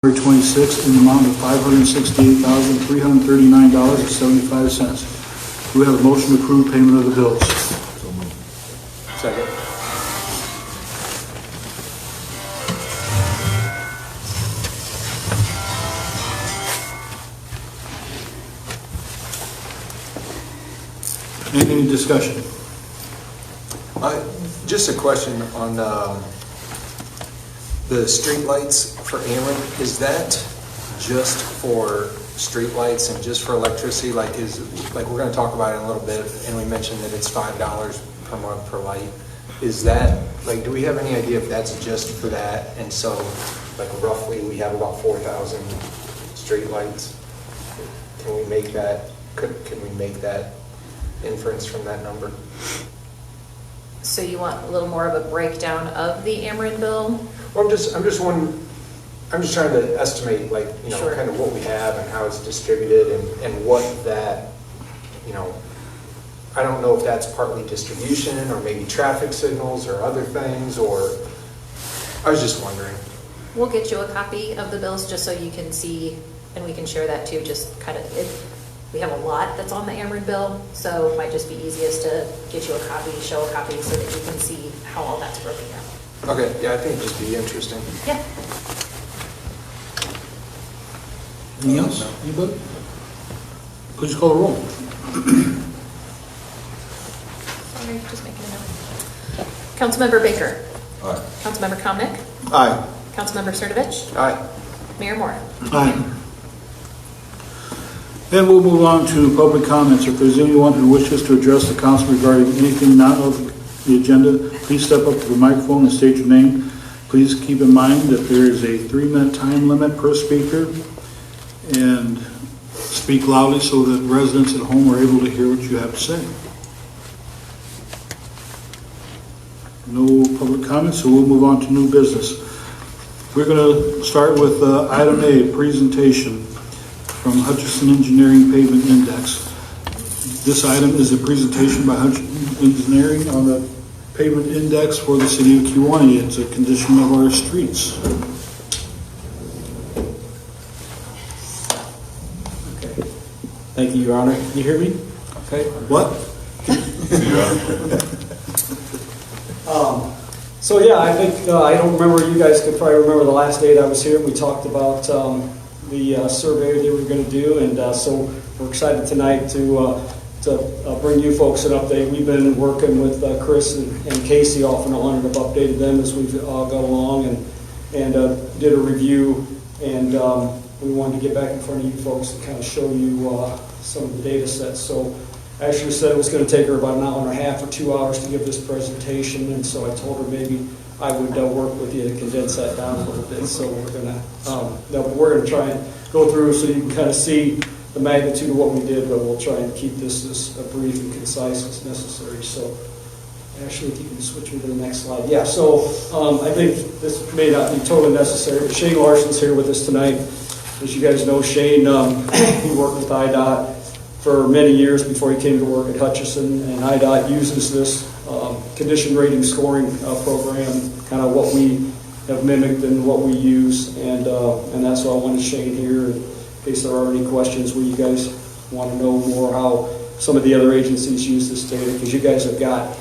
February 26th in the amount of $568,339.75. Do we have a motion to approve payment of the bills? So moved. Second. Any discussion? Just a question on the street lights for Ameren. Is that just for street lights and just for electricity? Like we're going to talk about it in a little bit, and we mentioned that it's $5 per month per light. Is that, like, do we have any idea if that's just for that? And so, like, roughly we have about 4,000 street lights. Can we make that? Can we make that inference from that number? So you want a little more of a breakdown of the Ameren bill? Well, I'm just trying to estimate, like, you know, Sure. kind of what we have and how it's distributed and what that, you know, I don't know if that's partly distribution or maybe traffic signals or other things, or I was just wondering. We'll get you a copy of the bills just so you can see, and we can share that too, just kind of, we have a lot that's on the Ameren bill, so it might just be easiest to get you a copy, show a copy so that you can see how all that's broken down. Okay, yeah, I think it'd just be interesting. Yeah. Anything else? Anybody? Please call the roll. Sorry, just making a note. Councilmember Baker. Aye. Councilmember Comnic. Aye. Councilmember Cernovich. Aye. Mayor Moore. Aye. Then we'll move on to public comments. If there's anyone who wishes to address the council regarding anything not on the agenda, please step up to the microphone and state your name. Please keep in mind that there is a 3-minute time limit per speaker, and speak loudly so that residents at home are able to hear what you have to say. No public comments, so we'll move on to new business. We're going to start with item A, presentation from Hutchison Engineering Pavement Index. This item is a presentation by Hutchison Engineering on the pavement index for the city of Kewanee. It's a condition of our streets. Okay. Thank you, Your Honor. Can you hear me? Okay. What? So yeah, I think, I don't remember, you guys could probably remember the last date I was here. We talked about the survey that we were going to do, and so we're excited tonight to bring you folks an update. We've been working with Chris and Casey off and on, and have updated them as we've gone along, and did a review, and we wanted to get back in front of you folks and kind of show you some of the data sets. So I actually said it was going to take her about an hour and a half or 2 hours to give this presentation, and so I told her maybe I would work with you to condense that down a little bit. So we're going to try and go through so you can kind of see the magnitude of what we did, but we'll try and keep this as brief and concise as necessary. So Ashley, if you can switch me to the next slide. Yeah, so I think this may not be totally necessary, but Shane Larson's here with us tonight. As you guys know, Shane, he worked with IDOT for many years before he came to work at Hutchison, and IDOT uses this condition rating scoring program, kind of what we have mimicked and what we use, and that's why I wanted Shane here in case there are any questions where you guys want to know more how some of the other agencies use this data, because you guys have got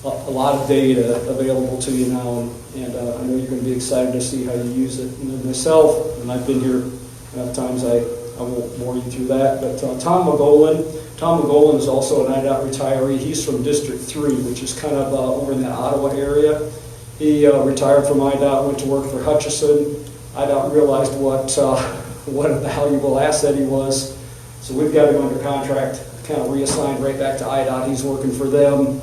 a lot of data available to you now, and I know you're going to be excited to see how you use it. And then myself, and I've been here enough times, I won't bore you through that, but Tom McGolan is also an IDOT retiree. He's from District 3, which is kind of over in that Ottawa area. He retired from IDOT, went to work for Hutchison. IDOT realized what a valuable asset he was, so we've got him under contract, kind of reassigned right back to IDOT. He's working for them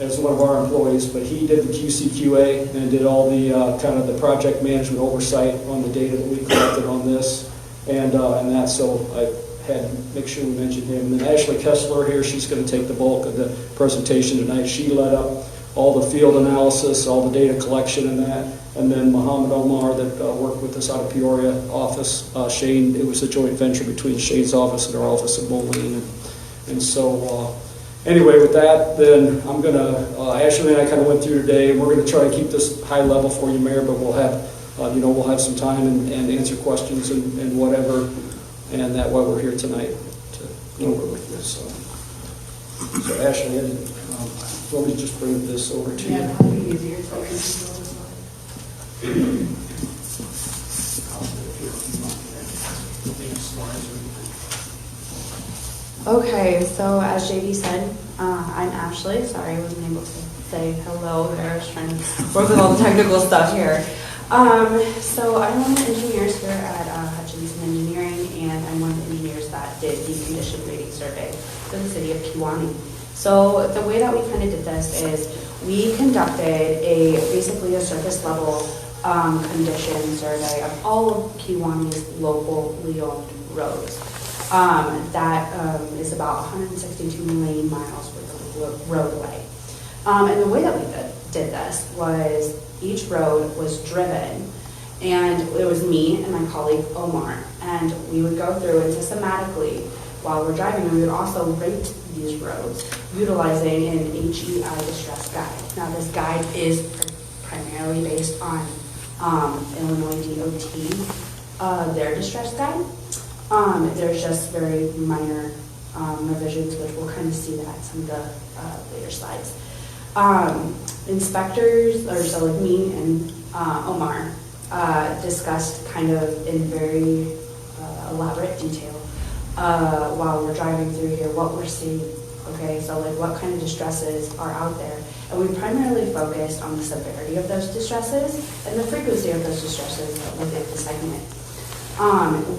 as one of our employees, but he did the QCQA and did all the kind of the project management oversight on the data that we collected on this. And that, so I had to make sure we mentioned him. And then Ashley Kessler here, she's going to take the bulk of the presentation tonight. She led up all the field analysis, all the data collection and that. And then Muhammad Omar that worked with us out of Peoria office. Shane, it was a joint venture between Shane's office and our office in Moline. And so anyway, with that, then I'm going to, Ashley and I kind of went through today. We're going to try to keep this high level for you, Mayor, but we'll have we'll have some time and answer questions and whatever, and that why we're here tonight to go over with this. So Ashley, let me just bring this over to you. Yeah, probably easier to read this one. Okay, so as JD said, I'm Ashley. Sorry I wasn't able to say hello there. I was trying to work with all the technical stuff here. So I'm one of the engineers here at Hutchinson Engineering, and I'm one of the engineers that did the condition rating survey for the city of Kewanee. So the way that we kind of did this is we conducted basically a surface level condition survey of all of Kewanee's locally owned roads. That is about 162 lane miles worth of roadway. And the way that we did this was each road was driven, and it was me and my colleague Omar, and we would go through and systematically, while we're driving, we would also rate these roads utilizing an HEI distress guide. Now this guide is primarily based on Illinois DOT, their distress guide. There's just very minor revisions, which we'll kind of see that in some of the later slides. Inspectors, or so like me and Omar, discussed kind of in very elaborate detail while we're driving through here what we're seeing. Okay, so like what kind of distresses are out there. And we primarily focused on the severity of those distresses and the frequency of those distresses within the segment.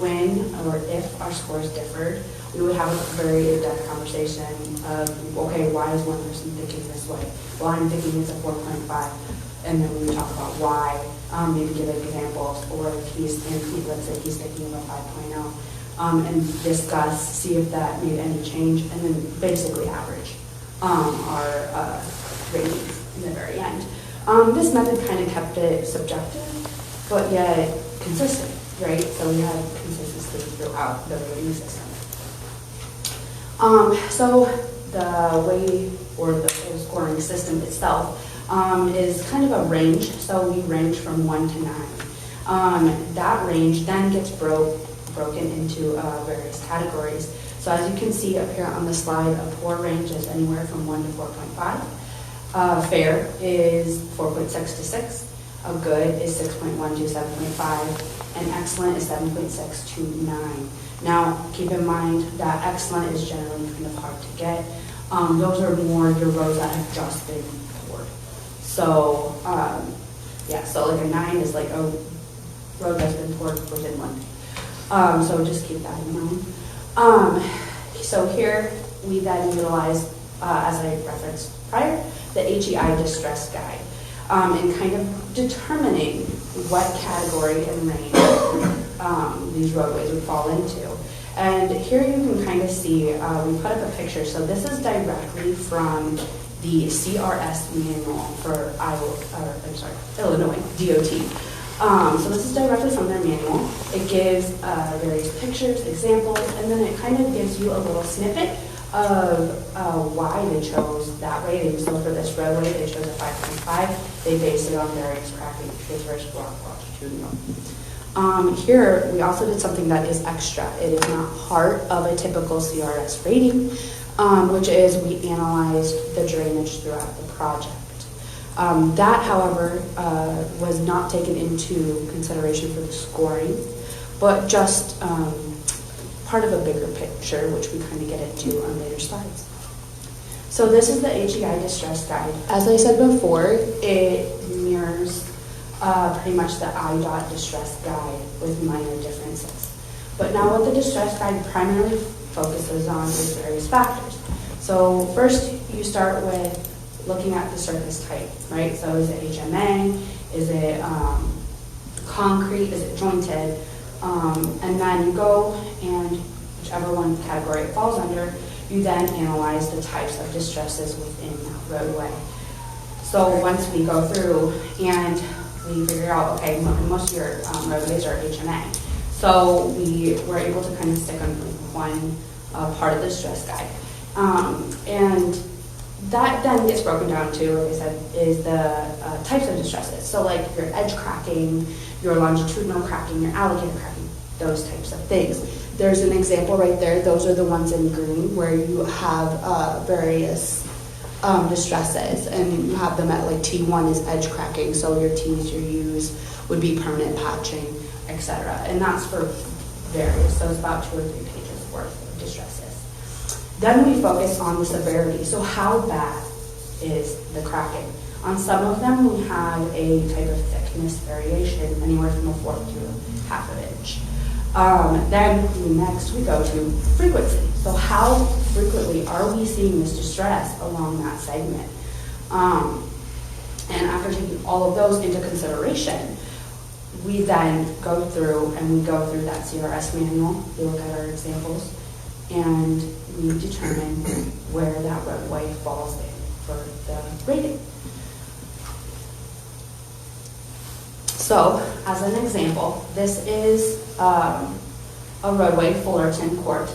When or if our scores differed, we would have a very in-depth conversation of, okay, why is one person thinking this way? Well, I'm thinking it's a 4.5, and then we would talk about why, maybe give examples, or if let's say he's thinking of a 5.0, and discuss, see if that made any change, and then basically average our ratings in the very end. This method kind of kept it subjective, but yet consistent. Right, so we have consistency throughout the rating system. So the way, or the scoring system itself, is kind of a range. So we range from 1 to 9. That range then gets broken into various categories. So as you can see up here on the slide, a poor range is anywhere from 1 to 4.5. Fair is 4.6 to 6. A good is 6.1 to 7.5. And excellent is 7.6 to 9. Now, keep in mind that excellent is generally kind of hard to get. Those are more your roads that have just been poured. So, so like a 9 is like a road that's been poured within 1 day. So just keep that in mind. So here we then utilize, as I referenced prior, the HEI distress guide. And kind of determining what category and range these roadways would fall into. And here you can kind of see, we put up a picture. So this is directly from the CRS manual for Illinois DOT. So this is directly from their manual. It gives various pictures, examples, and then it kind of gives you a little snippet of why they chose that rating. So for this roadway, they chose a 5.5. They based it on various cracking features versus rock longitudinal. Here, we also did something that is extra. It is not part of a typical CRS rating, which is we analyzed the drainage throughout the project. That, however, was not taken into consideration for the scoring, but just part of a bigger picture, which we kind of get into on later slides. So this is the HEI distress guide. As I said before, it mirrors pretty much the IDOT distress guide with minor differences. But now what the distress guide primarily focuses on is various factors. So first you start with looking at the surface type, right? So is it HMA? Is it concrete? Is it jointed? And then you go and whichever one category it falls under, you then analyze the types of distresses within that roadway. So once we go through and we figure out, okay, most of your roadways are HMA. So we were able to kind of stick on one part of the distress guide. And That then gets broken down to, like I said, is the types of distresses. So like your edge cracking, your longitudinal cracking, your alligator cracking, those types of things. There's an example right there. Those are the ones in green where you have various distresses, and you have them at like T1 is edge cracking. So your T's, your U's would be permanent patching, etc. And that's for various. So it's about 2 or 3 pages worth of distresses. Then we focus on the severity. So how bad is the cracking? On some of them, we have a type of thickness variation, anywhere from 1/4 to 1/2 inch. Then next we go to frequency. So how frequently are we seeing this distress along that segment? And after taking all of those into consideration, we then go through that CRS manual, we look at our examples, and we determine where that roadway falls in for the rating. So, as an example, this is a roadway, Fullerton Court.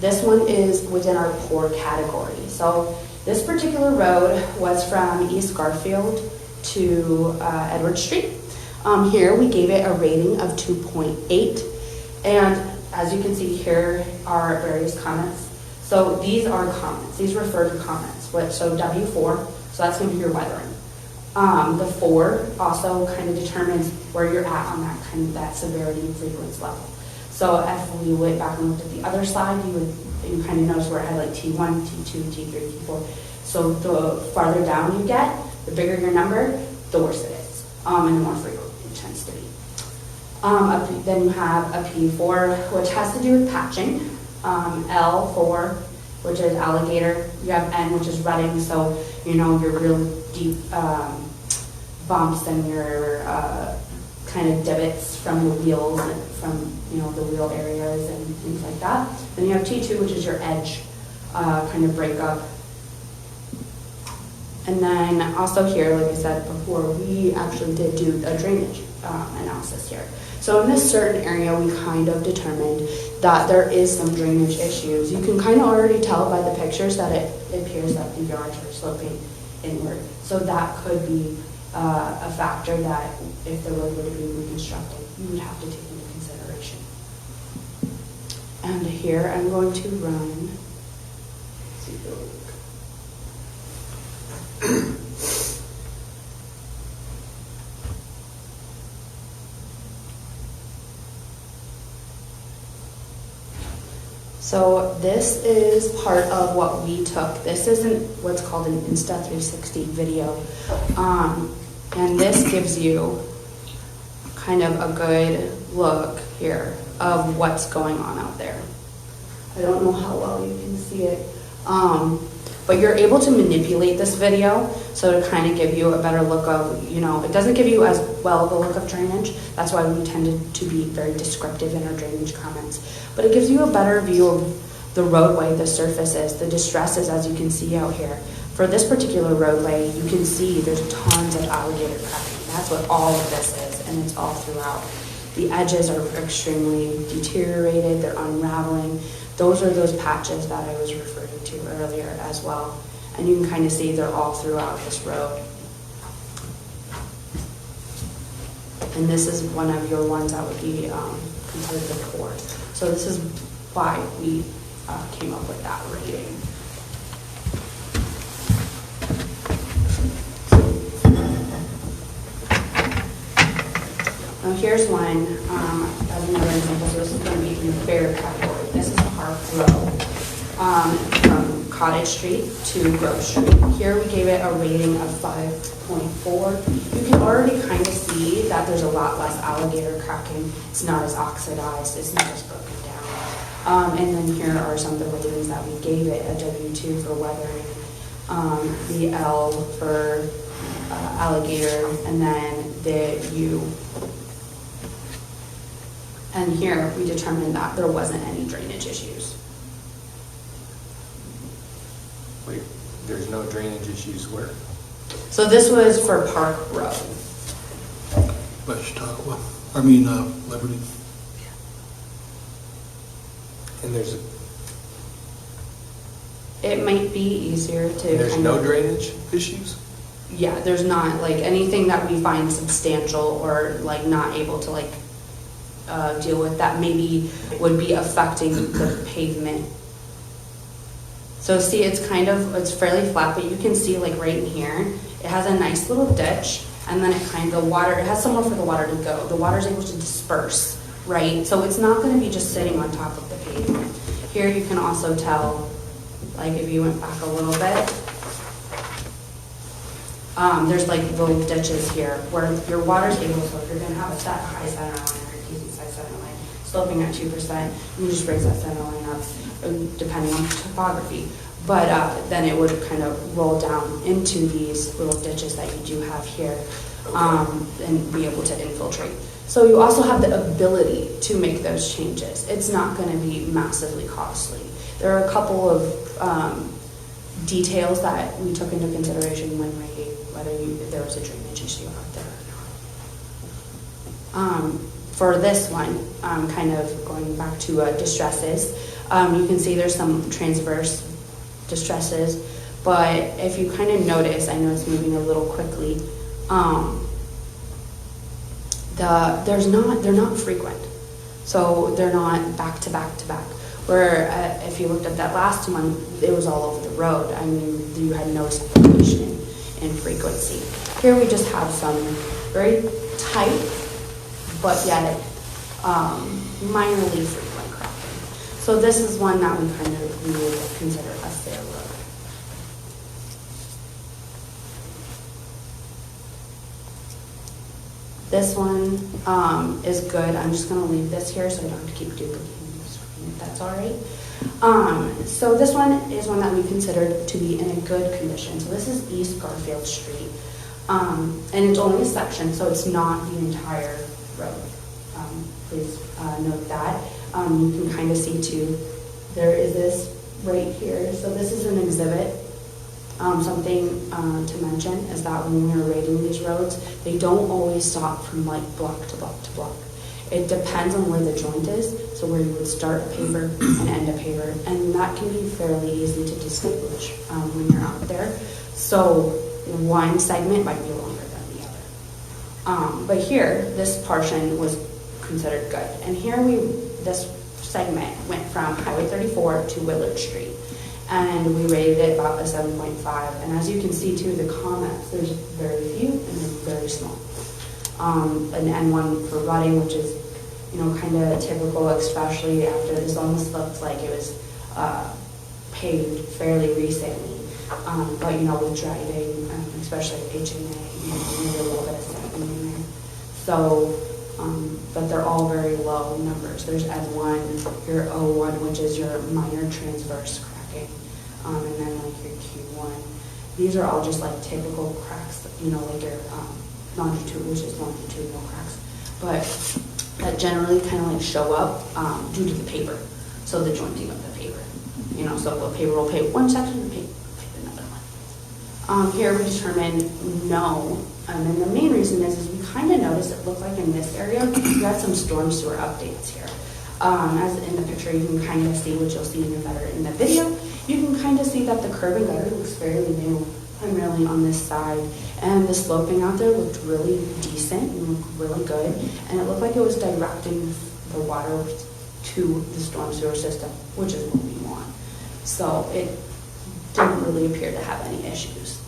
This one is within our poor category. So, this particular road was from East Garfield to Edward Street. Here we gave it a rating of 2.8, and as you can see here are various comments. So these are comments, these refer to comments. So W4, so that's going to be your weathering. The 4 also kind of determines where you're at on that severity and frequency level. So if we went back and looked at the other side, you kind of notice where it had like T1, T2, T3, T4. So the farther down you get, the bigger your number, the worse it is, and the more frequent it tends to be. Then you have a P4, which has to do with patching. L4, which is alligator. You have N, which is rutting. So, your real deep bumps and your kind of divots from the wheels and from, the wheel areas and things like that. Then you have T2, which is your edge kind of breakup. And then also here, like I said before, we actually did do a drainage analysis here. So in this certain area, we kind of determined that there is some drainage issues. You can kind of already tell by the pictures that it appears that the yards are sloping inward. So that could be a factor that if the road were to be reconstructed, you would have to take into consideration. And here I'm going to run. Let's see, so this is part of what we took. This isn't what's called an Insta360 video. And this gives you kind of a good look here of what's going on out there. I don't know how well you can see it. But you're able to manipulate this video so to kind of give you a better look of, it doesn't give you as well of a look of drainage. That's why we tended to be very descriptive in our drainage comments. But it gives you a better view of the roadway, the surfaces, the distresses, as you can see out here. For this particular roadway, you can see there's tons of alligator cracking. That's what all of this is, and it's all throughout. The edges are extremely deteriorated, they're unraveling. Those are those patches that I was referring to earlier as well. And you can kind of see they're all throughout this road. And this is one of your ones that would be considered the poor. So this is why we came up with that rating. Now here's one, as another example, so this is going to be in the fair category. This is Park Road, from Cottage Street to Grove Street. Here we gave it a rating of 5.4. You can already kind of see that there's a lot less alligator cracking. It's not as oxidized, it's not as broken down. And then here are some of the ratings that we gave it: a W2 for weathering, the L for alligator, and then the U. And here we determined that there wasn't any drainage issues. Wait, there's no drainage issues where? So this was for Park Road. Liberty. And there's, It might be easier to. There's kind no of- drainage issues? Yeah, there's not, like, anything that we find substantial or, like, not able to, like, deal with that maybe would be affecting the pavement. So see, it's fairly flat, but you can see, like, right in here, it has a nice little ditch, and then the water, it has somewhere for the water to go. The water's able to disperse, right? So it's not gonna be just sitting on top of the pavement. Here you can also tell, like, if you went back a little bit, there's like little ditches here where your water's able to, so if you're gonna have a high center line or a decent size center line, sloping at 2%, you just raise that center line up, depending on topography. But then it would kind of roll down into these little ditches that you do have here, and be able to infiltrate. So you also have the ability to make those changes. It's not gonna be massively costly. There are a couple of details that we took into consideration when rating if there was a drainage issue out there or not. For this one, kind of going back to distresses, you can see there's some transverse distresses, but if you kind of notice, I know it's moving a little quickly, they're not frequent. So they're not back to back to back. Where if you looked at that last one, it was all over the road. I mean, you had no separation in frequency. Here we just have some very tight, but yet minorly frequent cropping. So this is one that we would consider a fair road. This one is good. I'm just going to leave this here so I don't have to keep duplicating the screen, if that's all right. So this one is one that we considered to be in a good condition. So this is East Garfield Street. And it's only a section, so it's not the entire road. Please note that. You can kind of see too, there is this right here. So this is an exhibit. Something to mention is that when we're rating these roads, they don't always stop from like block to block to block. It depends on where the joint is, so where you would start a paver and end a paver, and that can be fairly easy to distinguish when you're out there. So one segment might be longer than the other. But here, this portion was considered good, and here this segment went from Highway 34 to Willard Street. And we rated it about a 7.5. And as you can see too, the comments, there's very few and they're very small. An N1 for rutting, which is, kind of typical, especially after this almost looks like it was paved fairly recently. But with driving, especially HNA, there's a little bit of sagging in there. So, but they're all very low numbers. There's N1, your O1, which is your minor transverse cracking, and then like your Q1. These are all just like typical cracks, like your longitudinal, which is longitudinal cracks, but that generally kind of like show up due to the paver. So the jointing of the paver, so the paver will pave one section and pave another one. Here we determined no, and the main reason is we kind of noticed it looked like in this area we had some storm sewer updates here. As in the picture, you can kind of see, which you'll see even better in the video, you can kind of see that the curb and gutter looks fairly new, primarily on this side, and the sloping out there looked really decent and looked really good, and it looked like it was directing the water to the storm sewer system, which is what we want. So it didn't really appear to have any issues.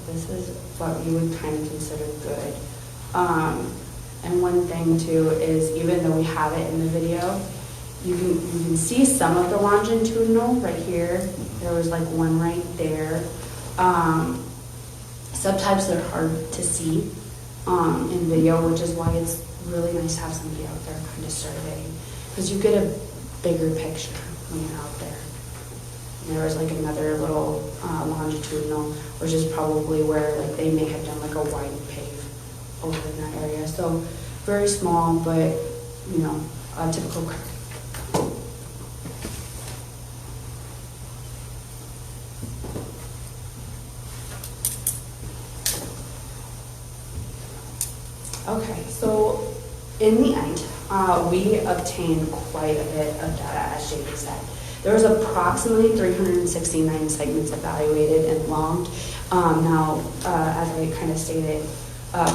This is what you would kind of consider good. And one thing too is, even though we have it in the video, you can see some of the longitudinal right here. There was like one right there. Sometimes they're hard to see in video, which is why it's really nice to have somebody out there kind of surveying, because you get a bigger picture when you're out there. There was like another little longitudinal, which is probably where like they may have done like a wide pave over in that area. So very small, but a typical crack. Okay, so in the end, we obtained quite a bit of data, as JD said. There was approximately 369 segments evaluated and logged. Now, as I kind of stated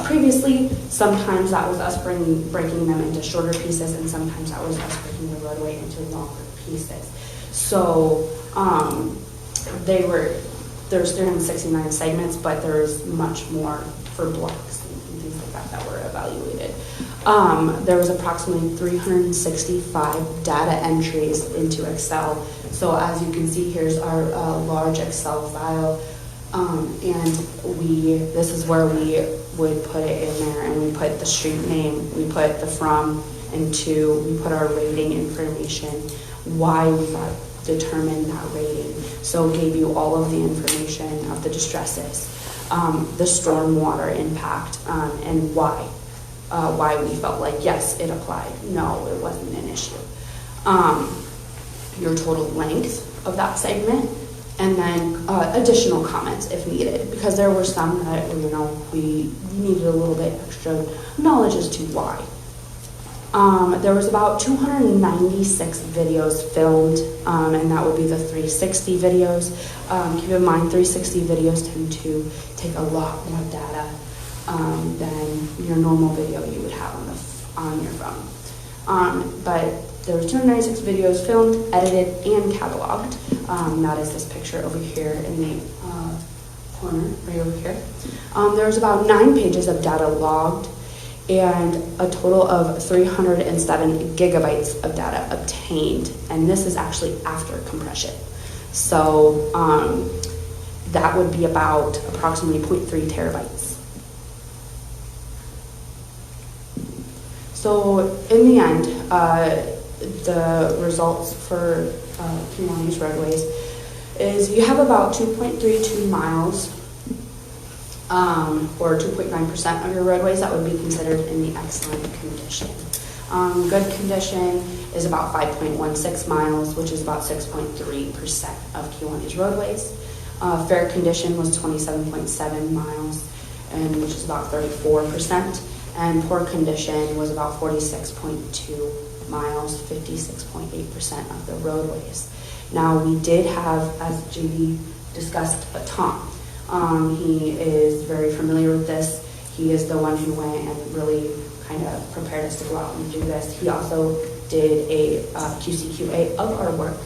previously, sometimes that was us breaking them into shorter pieces, and sometimes that was us breaking the roadway into longer pieces. So there's 369 segments, but there's much more for blocks and things like that that were evaluated. There was approximately 365 data entries into Excel. So as you can see, here's our large Excel file. And this is where we would put it in there, and we put the street name, we put the from and to, we put our rating information, why we got determined that rating. So it gave you all of the information of the distresses, the stormwater impact, and why we felt like, yes, it applied. No, it wasn't an issue. Your total length of that segment, and then additional comments if needed, because there were some that, we needed a little bit extra knowledge as to why. There was about 296 videos filmed, and that would be the 360 videos. Keep in mind, 360 videos tend to take a lot more data than your normal video you would have on your phone. But there were 296 videos filmed, edited, and cataloged. That is this picture over here in the corner, right over here. There was about 9 pages of data logged, and a total of 307 gigabytes of data obtained. And this is actually after compression. So that would be about approximately 0.3 terabytes. So in the end, the results for Kewanee's roadways is you have about 2.32 miles or 2.9% of your roadways that would be considered in the excellent condition. Good condition is about 5.16 miles, which is about 6.3% of Kewanee's roadways. Fair condition was 27.7 miles, and which is about 34%. And poor condition was about 46.2 miles, 56.8% of the roadways. Now, we did have, as JD discussed, Tom. He is very familiar with this. He is the one who went and really kind of prepared us to go out and do this. He also did a QCQA of our work,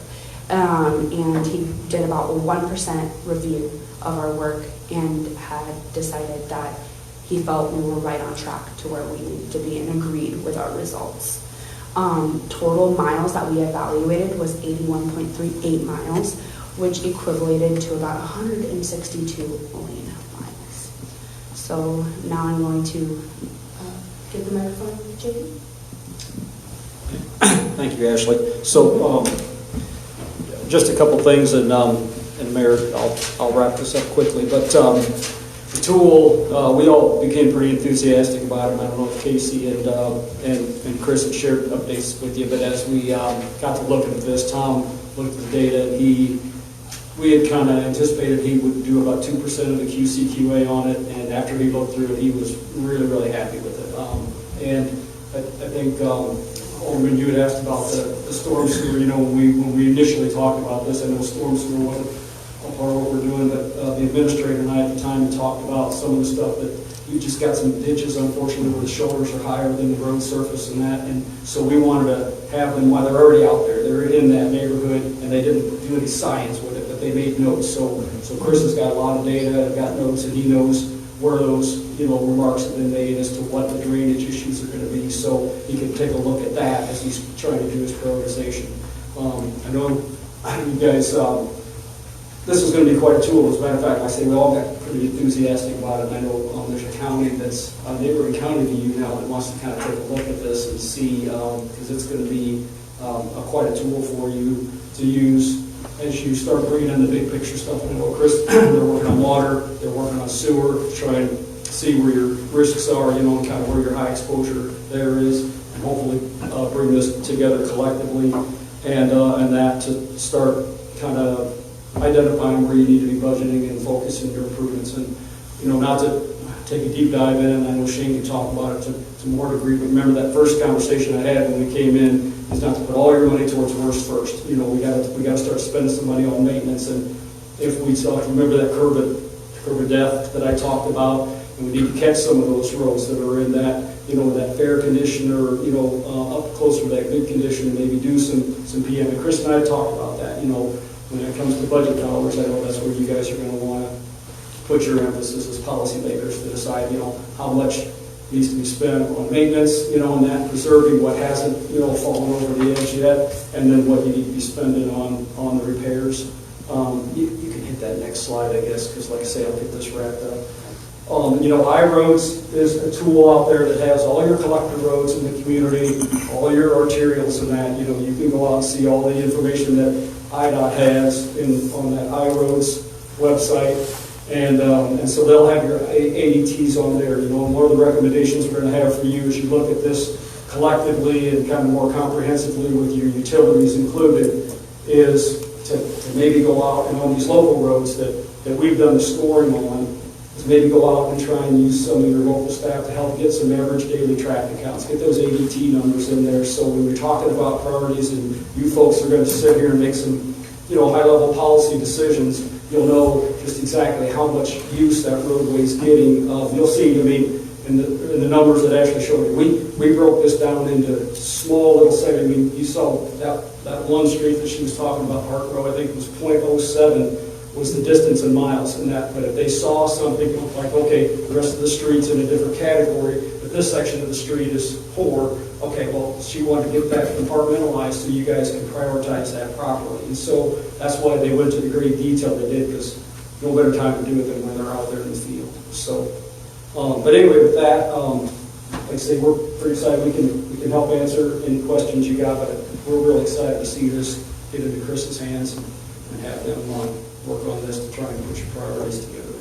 and he did about a 1% review of our work and had decided that he felt we were right on track to where we needed to be and agreed with our results. Total miles that we evaluated was 81.38 miles, which equated to about 162 million miles. So now I'm going to give the microphone to JD. Thank you, Ashley. So just a couple things, and Mayor, I'll wrap this up quickly. But the tool, we all became pretty enthusiastic about it. I don't know if Casey and Chris had shared updates with you, but as we got to look at this, Tom looked at the data, and we had kind of anticipated he would do about 2% of the QCQA on it, and after he looked through it, he was really, really happy with it. And I think, Alderman, you had asked about the storm sewer. When we initially talked about this, I know storm sewer wasn't a part of what we're doing, but the administrator and I at the time talked about some of the stuff that we've just got some ditches, unfortunately, where the shoulders are higher than the road surface and that, and so we wanted to have them while they're already out there. They're in that neighborhood, and they didn't do any science with it, but they made notes. So Chris has got a lot of data, and got notes, and he knows where those remarks have been made as to what the drainage issues are going to be, so he can take a look at that as he's trying to do his prioritization. I know you guys, this is going to be quite a tool. As a matter of fact, I say we all got pretty enthusiastic about it. And I know there's a county that's a neighboring county to you now that wants to kind of take a look at this and see, because it's going to be quite a tool for you to use as you start bringing in the big picture stuff. I know, Chris, they're working on water, they're working on sewer, to try and see where your risks are, and kind of where your high exposure there is, and hopefully bring this together collectively, and that to start kind of identifying where you need to be budgeting and focusing your improvements. And not to take a deep dive in, and I know Shane can talk about it to more degree, but remember that first conversation I had when we came in is not to put all your money towards worst first. You know, we gotta start spending some money on maintenance, and if we saw, remember that curb of death that I talked about, and we need to catch some of those roads that are in that, you know, that fair condition, or, you know, up closer to that good condition, and maybe do some PM. And Chris and I talked about that, you know, when it comes to budget dollars, I know that's where you guys are gonna wanna put your emphasis as policymakers to decide, you know, how much needs to be spent on maintenance, you know, and that preserving what hasn't, you know, fallen over the edge yet, and then what you need to be spending on the repairs. You can hit that next slide, I guess, because like I say, I'll get this wrapped up. You know, iRoads is a tool out there that has all your collector roads in the community, all your arterials and that. You know, you can go out and see all the information that IDOT has on that iRoads website. And so they'll have your ADTs on there. You know, and one of the recommendations we're going to have for you as you look at this collectively and kind of more comprehensively with your utilities included is to maybe go out and on these local roads that we've done the scoring on, is maybe go out and try and use some of your local staff to help get some average daily traffic counts, get those ADT numbers in there. So when we're talking about priorities and you folks are going to sit here and make some, you know, high-level policy decisions, you'll know just exactly how much use that roadway is getting. You'll see, I mean, in the numbers that actually showed it, we broke this down into small little segments. I mean, you saw that one street that she was talking about, Park Row, I think it was .07 was the distance in miles in that. But if they saw something like, okay, the rest of the street's in a different category, but this section of the street is poor, okay, well, she wanted to get that compartmentalized so you guys can prioritize that properly. And so that's why they went to the great detail they did, because no better time to do it than when they're out there in the field. So, but anyway, with that, like I say, we're pretty excited. We can help answer any questions you got, but we're really excited to see this get into Chris's hands and have them work on this to try and put your priorities together.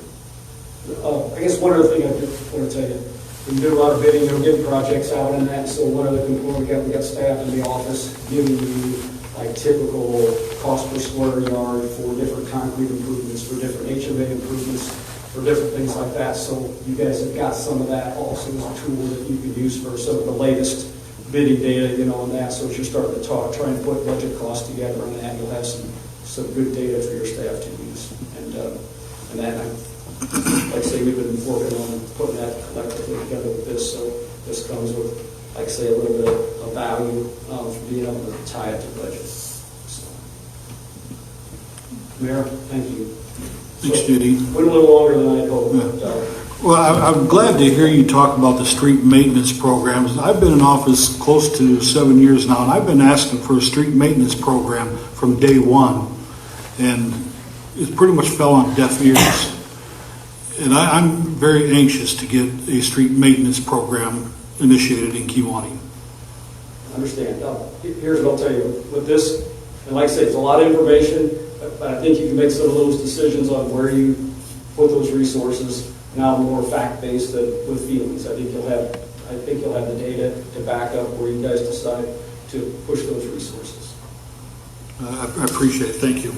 I guess one other thing I did want to tell you, we do a lot of bidding, we're getting projects out in that, so one other component, we got staff in the office giving you like typical cost per square yard for different concrete improvements, for different HOA improvements, for different things like that. So you guys have got some of that also as a tool that you can use for some of the latest bidding data, you know, on that. So as you're starting to try and put budget costs together on that, you'll have some good data for your staff to use. And that, like I say, we've been working on putting that collectively together with this. So this comes with, like I say, a little bit of value for being able to tie it to budget. So, Mayor, thank you. Thanks, Judy. Went a little longer than I'd hoped. Yeah. Well, I'm glad to hear you talk about the street maintenance programs. I've been in office close to 7 years now, and I've been asking for a street maintenance program from day one, and it pretty much fell on deaf ears. And I'm very anxious to get a street maintenance program initiated in Kewanee. I understand. Here's what I'll tell you. With this, and like I say, it's a lot of information, but I think you can make some of those decisions on where you put those resources now more fact-based than with feelings. I think you'll have the data to back up where you guys decide to push those resources. I appreciate it. Thank you.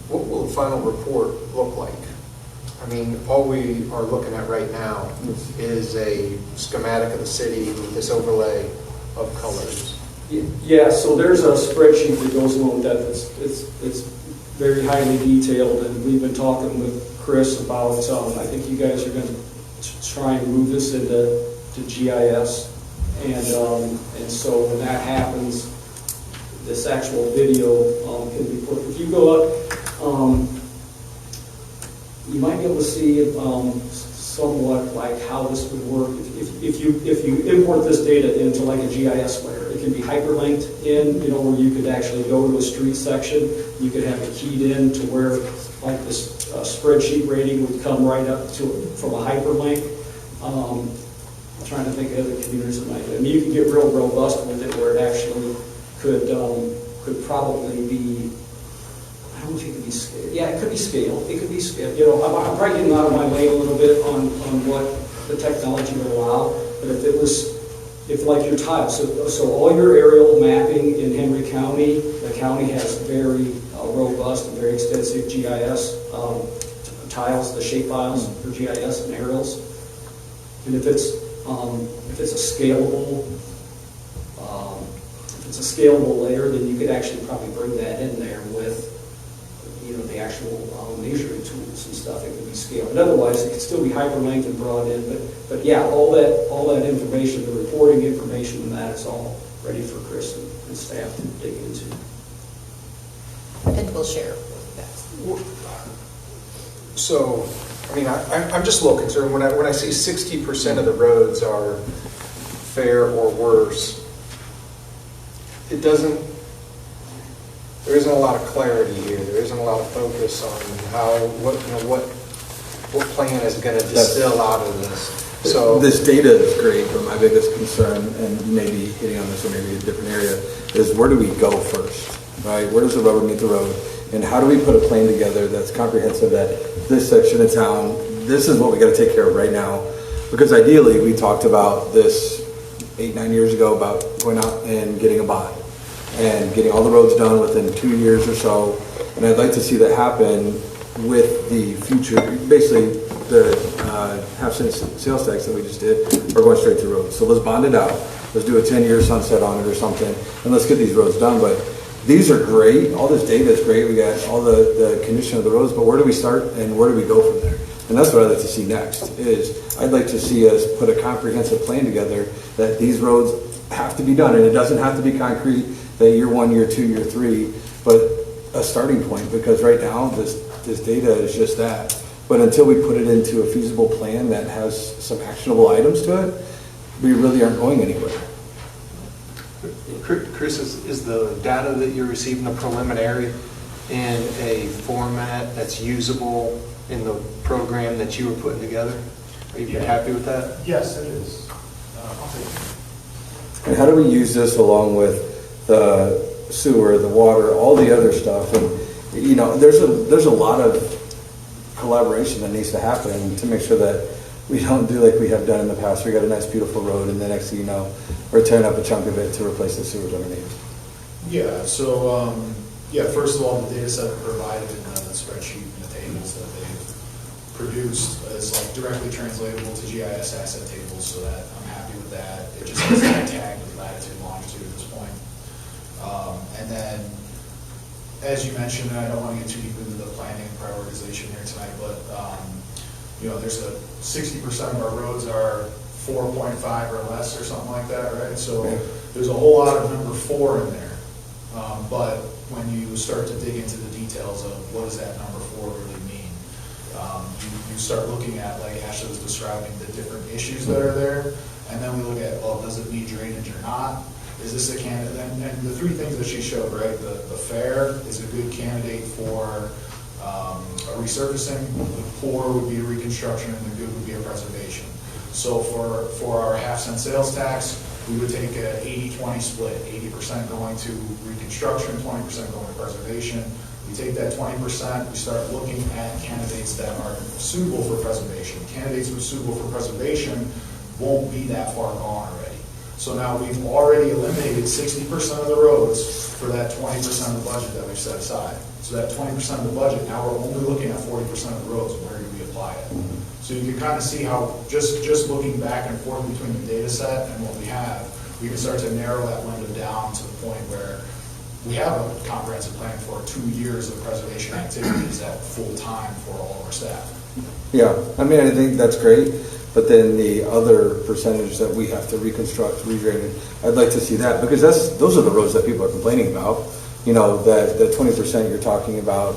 What will the final report look like? I mean, all we are looking at right now is a schematic of the city with this overlay of colors. Yeah, so there's a spreadsheet that goes along with that. It's very highly detailed, and we've been talking with Chris about, I think you guys are going to try and move this into GIS. And so when that happens, this actual video can be put. If you go up, you might be able to see somewhat like how this would work. If you import this data into like a GIS layer, it can be hyperlinked in, you know, where you could actually go to a street section. You could have it keyed in to where like this spreadsheet rating would come right up to it from a hyperlink. I'm trying to think of other communities that might do it. I mean, you can get real robust with it where it actually could probably be, I don't know if it could be scaled. Yeah, it could be scaled. It could be scaled. You know, I'm probably getting out of my lane a little bit on what the technology would allow, but if like your tiles, so all your aerial mapping in Henry County, the county has very robust and very extensive GIS tiles, the shape files for GIS and aerials. And if it's a scalable layer, then you could actually probably bring that in there with, the actual measuring tools and stuff. It could be scaled. And otherwise, it could still be hyperlinked and brought in. But yeah, all that information, the reporting information, and that is all ready for Chris and staff to dig into. And we'll share with you guys. So, I mean, I'm just a little concerned when I see 60% of the roads are fair or worse. It doesn't. There isn't a lot of clarity here. There isn't a lot of focus on what plan is going to distill out of this. So this data is great, but my biggest concern, and you may be hitting on this or maybe a different area, is where do we go first, right? Where does the rubber meet the road? And how do we put a plan together that's comprehensive that this section of town, this is what we got to take care of right now? Because ideally, we talked about this 8-9 years ago about going out and getting a bond and getting all the roads done within 2 years or so. And I'd like to see that happen with the future, basically the half-cent sales tax that we just did are going straight to roads. So let's bond it out. Let's do a 10-year sunset on it or something, and let's get these roads done. But these are great. All this data is great. We got all the condition of the roads, but where do we start and where do we go from there? And that's what I'd like to see next, is I'd like to see us put a comprehensive plan together that these roads have to be done. And it doesn't have to be concrete that year 1, year 2, year 3, but a starting point, because right now this data is just that. But until we put it into a feasible plan that has some actionable items to it, we really aren't going anywhere. Chris, is the data that you're receiving a preliminary in a format that's usable in the program that you were putting together? Are you happy with that? Yes, it is. I'll take it. And how do we use this along with the sewer, the water, all the other stuff? And there's a lot of collaboration that needs to happen to make sure that we don't do like we have done in the past. We got a nice, beautiful road, and the next thing you know, we're tearing up a chunk of it to replace the sewers underneath. Yeah, so, first of all, the data set provided in the spreadsheet and the tables that they've produced is like directly translatable to GIS asset tables, so that I'm happy with that. It just has that tag with latitude and longitude at this point. And then, as you mentioned, and I don't want to get too deep into the planning and prioritization here tonight, but there's a 60% of our roads are 4.5 or less or something like that, right? So there's a whole lot of number 4 in there. But when you start to dig into the details of what does that number 4 really mean, you start looking at, like Ashley was describing, the different issues that are there, and then we look at, well, does it need drainage or not? Is this a candidate? And the 3 things that she showed, right? The fair is a good candidate for a resurfacing, the poor would be a reconstruction, and the good would be a preservation. So for our half-cent sales tax, we would take an 80-20 split, 80% going to reconstruction, 20% going to preservation. We take that 20%, we start looking at candidates that are suitable for preservation. Candidates who are suitable for preservation won't be that far gone already. So now we've already eliminated 60% of the roads for that 20% of the budget that we've set aside. So that 20% of the budget, now we're only looking at 40% of the roads. Where do we apply it? So you can kind of see how just looking back and forth between the data set and what we have, we can start to narrow that window down to the point where we have a comprehensive plan for 2 years of preservation activities at full time for all of our staff. Yeah, I mean, I think that's great, but then the other percentage that we have to reconstruct, redrain, I'd like to see that, because those are the roads that people are complaining about. That the 20% you're talking about,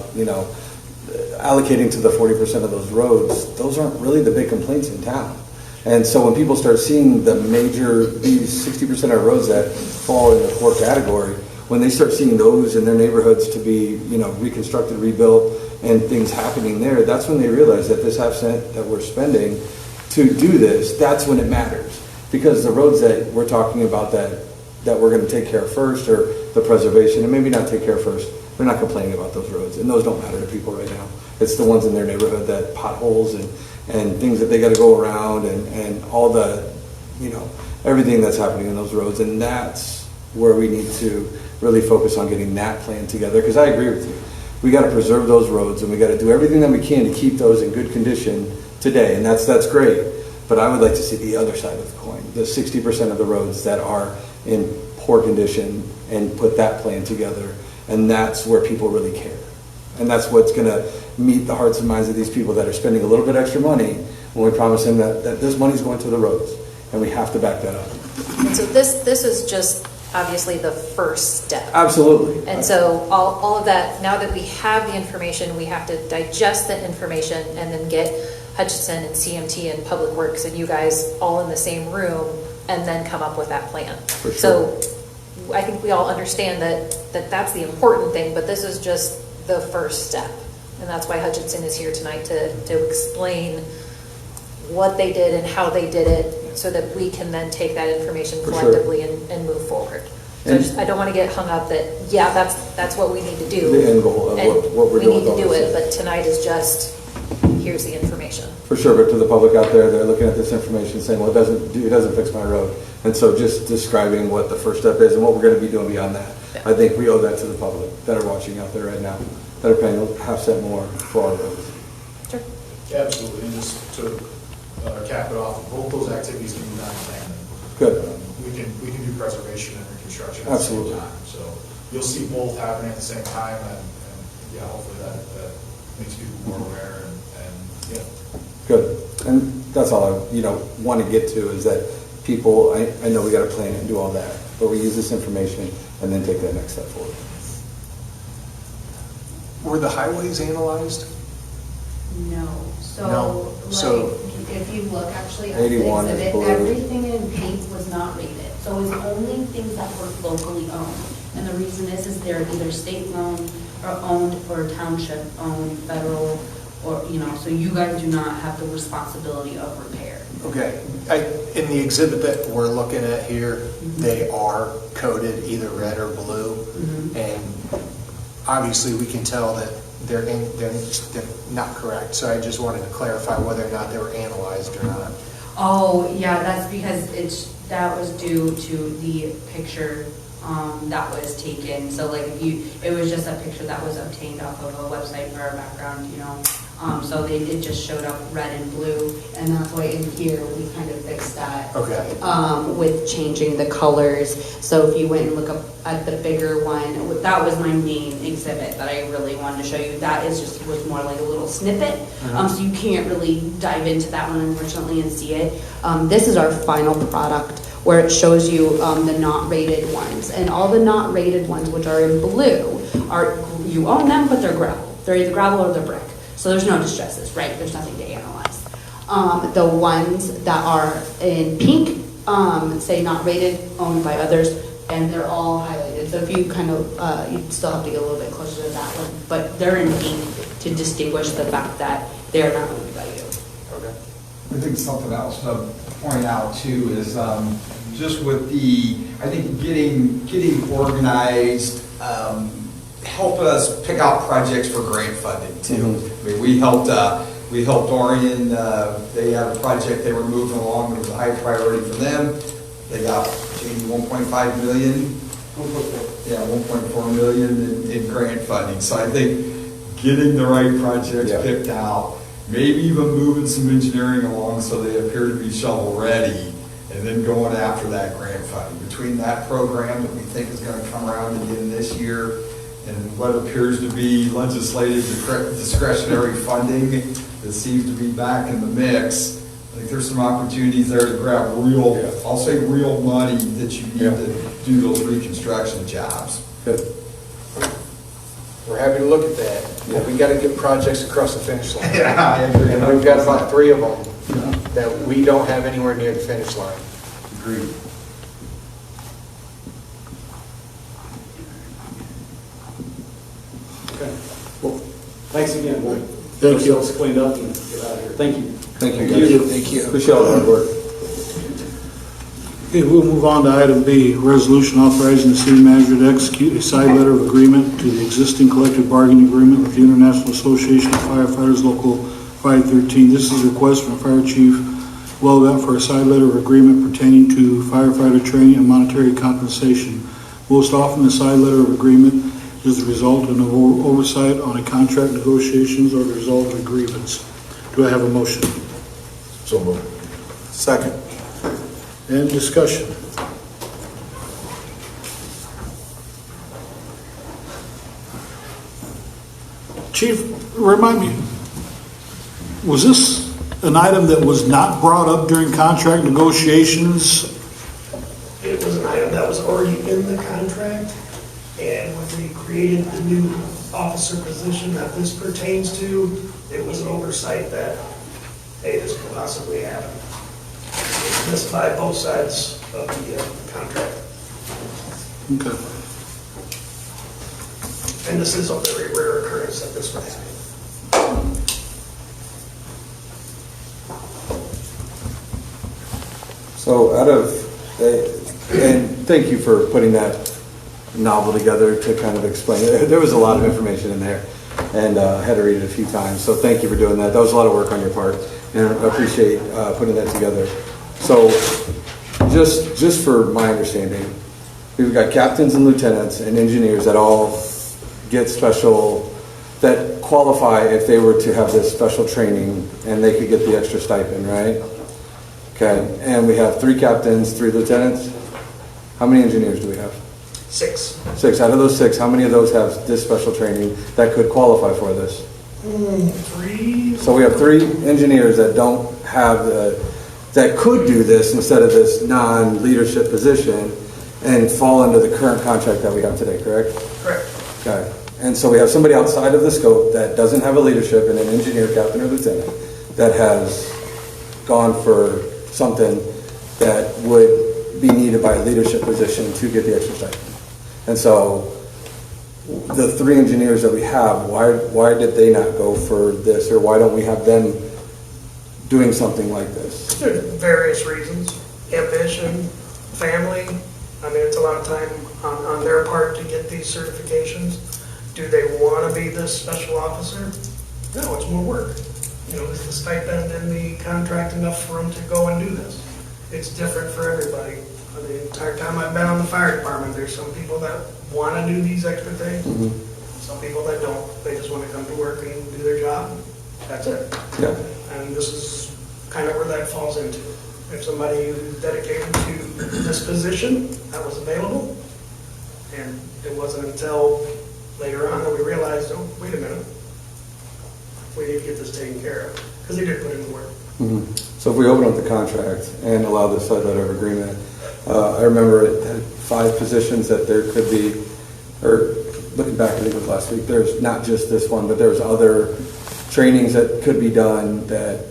allocating to the 40% of those roads, those aren't really the big complaints in town. And so when people start seeing these 60% of roads that fall in the 4 category, when they start seeing those in their neighborhoods to be, reconstructed, rebuilt, and things happening there, that's when they realize that this half cent that we're spending to do this, that's when it matters. Because the roads that we're talking about that we're going to take care of first, or the preservation, and maybe not take care of first, they're not complaining about those roads, and those don't matter to people right now. It's the ones in their neighborhood that potholes and things that they got to go around, and all the, everything that's happening in those roads, and that's where we need to really focus on getting that plan together. Because I agree with you, We got to preserve those roads, and we got to do everything that we can to keep those in good condition today, and that's great. But I would like to see the other side of the coin, the 60% of the roads that are in poor condition, and put that plan together. And that's where people really care. And that's what's going to meet the hearts and minds of these people that are spending a little bit extra money when we promise them that this money's going to the roads. And we have to back that up. And so this is just obviously the first step. Absolutely. And so all of that, now that we have the information, we have to digest the information and then get Hutchinson and CMT and Public Works and you guys all in the same room and then come up with that plan. For sure. So I think we all understand that that's the important thing, but this is just the first step. And that's why Hutchinson is here tonight to explain what they did and how they did it so that we can then take that information For collectively sure. and move forward. So I don't want to get hung up that, yeah, that's what we need to do. The end goal of and what we're doing we need with to all do this. it, but tonight is just, here's the information. For sure, but to the public out there, they're looking at this information saying, well, it doesn't fix my road. And so just describing what the first step is and what we're going to be doing beyond that. Yeah. I think we owe that to the public that are watching out there right now, that are paying $0.50 more for our roads. Sure. Yeah, absolutely, and just to cap it off, both those activities can be done in tandem. Good. We can do preservation and reconstruction at the same Absolutely. time. So you'll see both happening at the same time, and yeah, hopefully that makes people more aware, and yeah. Good. And that's all I, want to get to is that people, I know we got to plan it and do all that, but we use this information and then take that next step forward. Were the highways analyzed? No, No. So- if you look actually at the 81 is exhibit, blue. everything in pink was not rated. So it was only things that were locally owned. And the reason is they're either state-owned or township-owned, federal, or, so you guys do not have the responsibility of repair. Okay. In the exhibit that we're looking at here, they are coded either red or blue. And obviously, we can tell that they're not correct. So I just wanted to clarify whether or not they were analyzed or not. Oh, yeah, that's because that was due to the picture that was taken. So like it was just a picture that was obtained off of a website for our background, so it just showed up red and blue, and that's why in here we kind of fixed that. Okay. With changing the colors. So if you went and look up at the bigger one, that was my main exhibit that I really wanted to show you. That was more like a little snippet. So you can't really dive into that one, unfortunately, and see it. This is our final product, where it shows you the not rated ones. And all the not rated ones, which are in blue, you own them, but they're gravel. They're either gravel or they're brick. So there's no distresses, right? There's nothing to analyze. The ones that are in pink say not rated, owned by others, and they're all highlighted. So if you you still have to get a little bit closer to that one, but they're in pink to distinguish the fact that they're not owned by you. Okay. I think something else to point out too is just with I think getting organized, helped us pick out projects for grant funding too. I mean, we helped Orion, they had a project they were moving along that was a high priority for them. They got 1.5 million. 1.4 million in grant funding. So I think getting the right projects picked out, maybe even moving some engineering along so they appear to be shovel ready, and then going after that grant funding. Between that program that we think is going to come around again this year and what appears to be legislative discretionary funding that seems to be back in the mix, I think there's some opportunities there to grab I'll say real money that you need to do those reconstruction jobs. Good. We're happy to look at that. Yeah. We got to get projects across the finish line. Yeah, I agree. And we've got about 3 of them that we don't have anywhere near the finish line. Agreed. Okay. Well, thanks again. We'll Thank get you. ourselves cleaned up and get out of here. Thank you. Thank you, guys. Thank you. Appreciate all the hard work. Okay, we'll move on to item B, resolution authorizing the city manager to execute a side letter of agreement to the existing collective bargaining agreement with the International Association of Firefighters Local 513. This is a request from Fire Chief Welgat for a side letter of agreement pertaining to firefighter training and monetary compensation. Most often, the side letter of agreement is the result of an oversight on a contract negotiations or the result of a grievance. Do I have a motion? So moved. Second. And discussion. Chief, remind me, was this an item that was not brought up during contract negotiations? It was an item that was already in the contract, and when we created the new officer position that this pertains to, it was an oversight that, hey, this could possibly happen. It's missed by both sides of the contract. Okay. And this is a very rare occurrence that this would happen. So out of, and thank you for putting that novel together to kind of explain it. There was a lot of information in there, and I had to read it a few times. So thank you for doing that. That was a lot of work on your part, and I appreciate putting that together. So just for my understanding, we've got captains and lieutenants and engineers that all get special, that qualify if they were to have this special training and they could get the extra stipend, right? Okay, and we have 3 captains, 3 lieutenants. How many engineers do we have? 6. 6. Out of those 6, how many of those have this special training that could qualify for this? 3. So we have 3 engineers that don't have that could do this instead of this non-leadership position and fall under the current contract that we have today, correct? Correct. Okay. And so we have somebody outside of the scope that doesn't have a leadership and an engineer, captain or lieutenant, that has gone for something that would be needed by a leadership position to get the extra stipend. And so the 3 engineers that we have, why did they not go for this, or why don't we have them doing something like this? There's various reasons. Ambition, family. I mean, it's a lot of time on their part to get these certifications. Do they want to be this special officer? No, it's more work. You know, is the stipend in the contract enough for them to go and do this? It's different for everybody. The entire time I've been on the fire department, there's some people that want to do these extra things. Some people that don't. They just want to come to work and do their job. That's it. Yeah. And this is kind of where that falls into. If somebody who's dedicated to this position that was available, and it wasn't until later on that we realized, oh, wait a minute, we need to get this taken care of, because they did put in the work. So if we open up the contract and allow this side letter of agreement, I remember it had 5 positions that there could be, or looking back, I think it was last week, there's not just this one, but there's other trainings that could be done that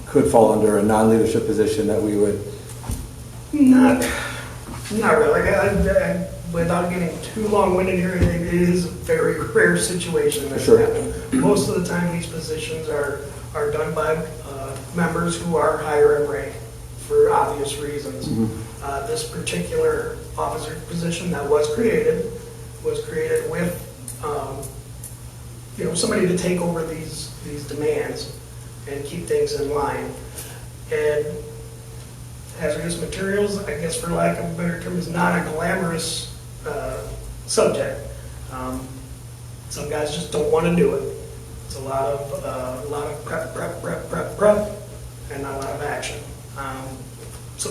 could fall under a non-leadership position that we would... Not really. Without getting too long-winded here, it is a very rare situation that's Sure. happened. Most of the time, these positions are done by members who are higher in rank for obvious reasons. This particular officer position that was created with somebody to take over these demands and keep things in line. And hazardous materials, I guess for lack of a better term, is not a glamorous subject. Some guys just don't want to do it. It's a lot of prep, and not a lot of action. So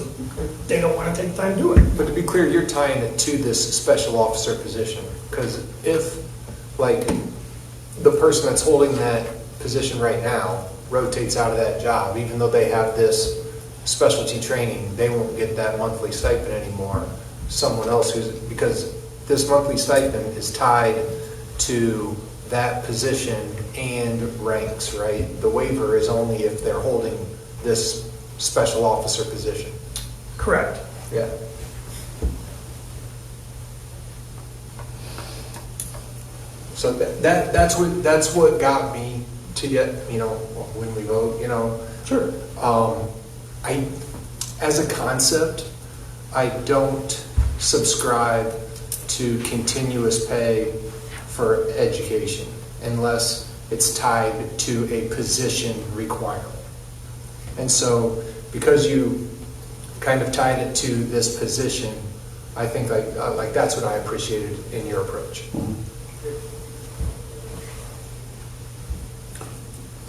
they don't want to take the time to do it. But to be clear, you're tying it to this special officer position, because if, like, the person that's holding that position right now rotates out of that job, even though they have this specialty training, they won't get that monthly stipend anymore. Someone else because this monthly stipend is tied to that position and ranks, right? The waiver is only if they're holding this special officer position. Correct. Yeah. So that's what got me to get, when we vote, Sure. As a concept, I don't subscribe to continuous pay for education unless it's tied to a position requirement. And so, because you kind of tied it to this position, I think like that's what I appreciated in your approach.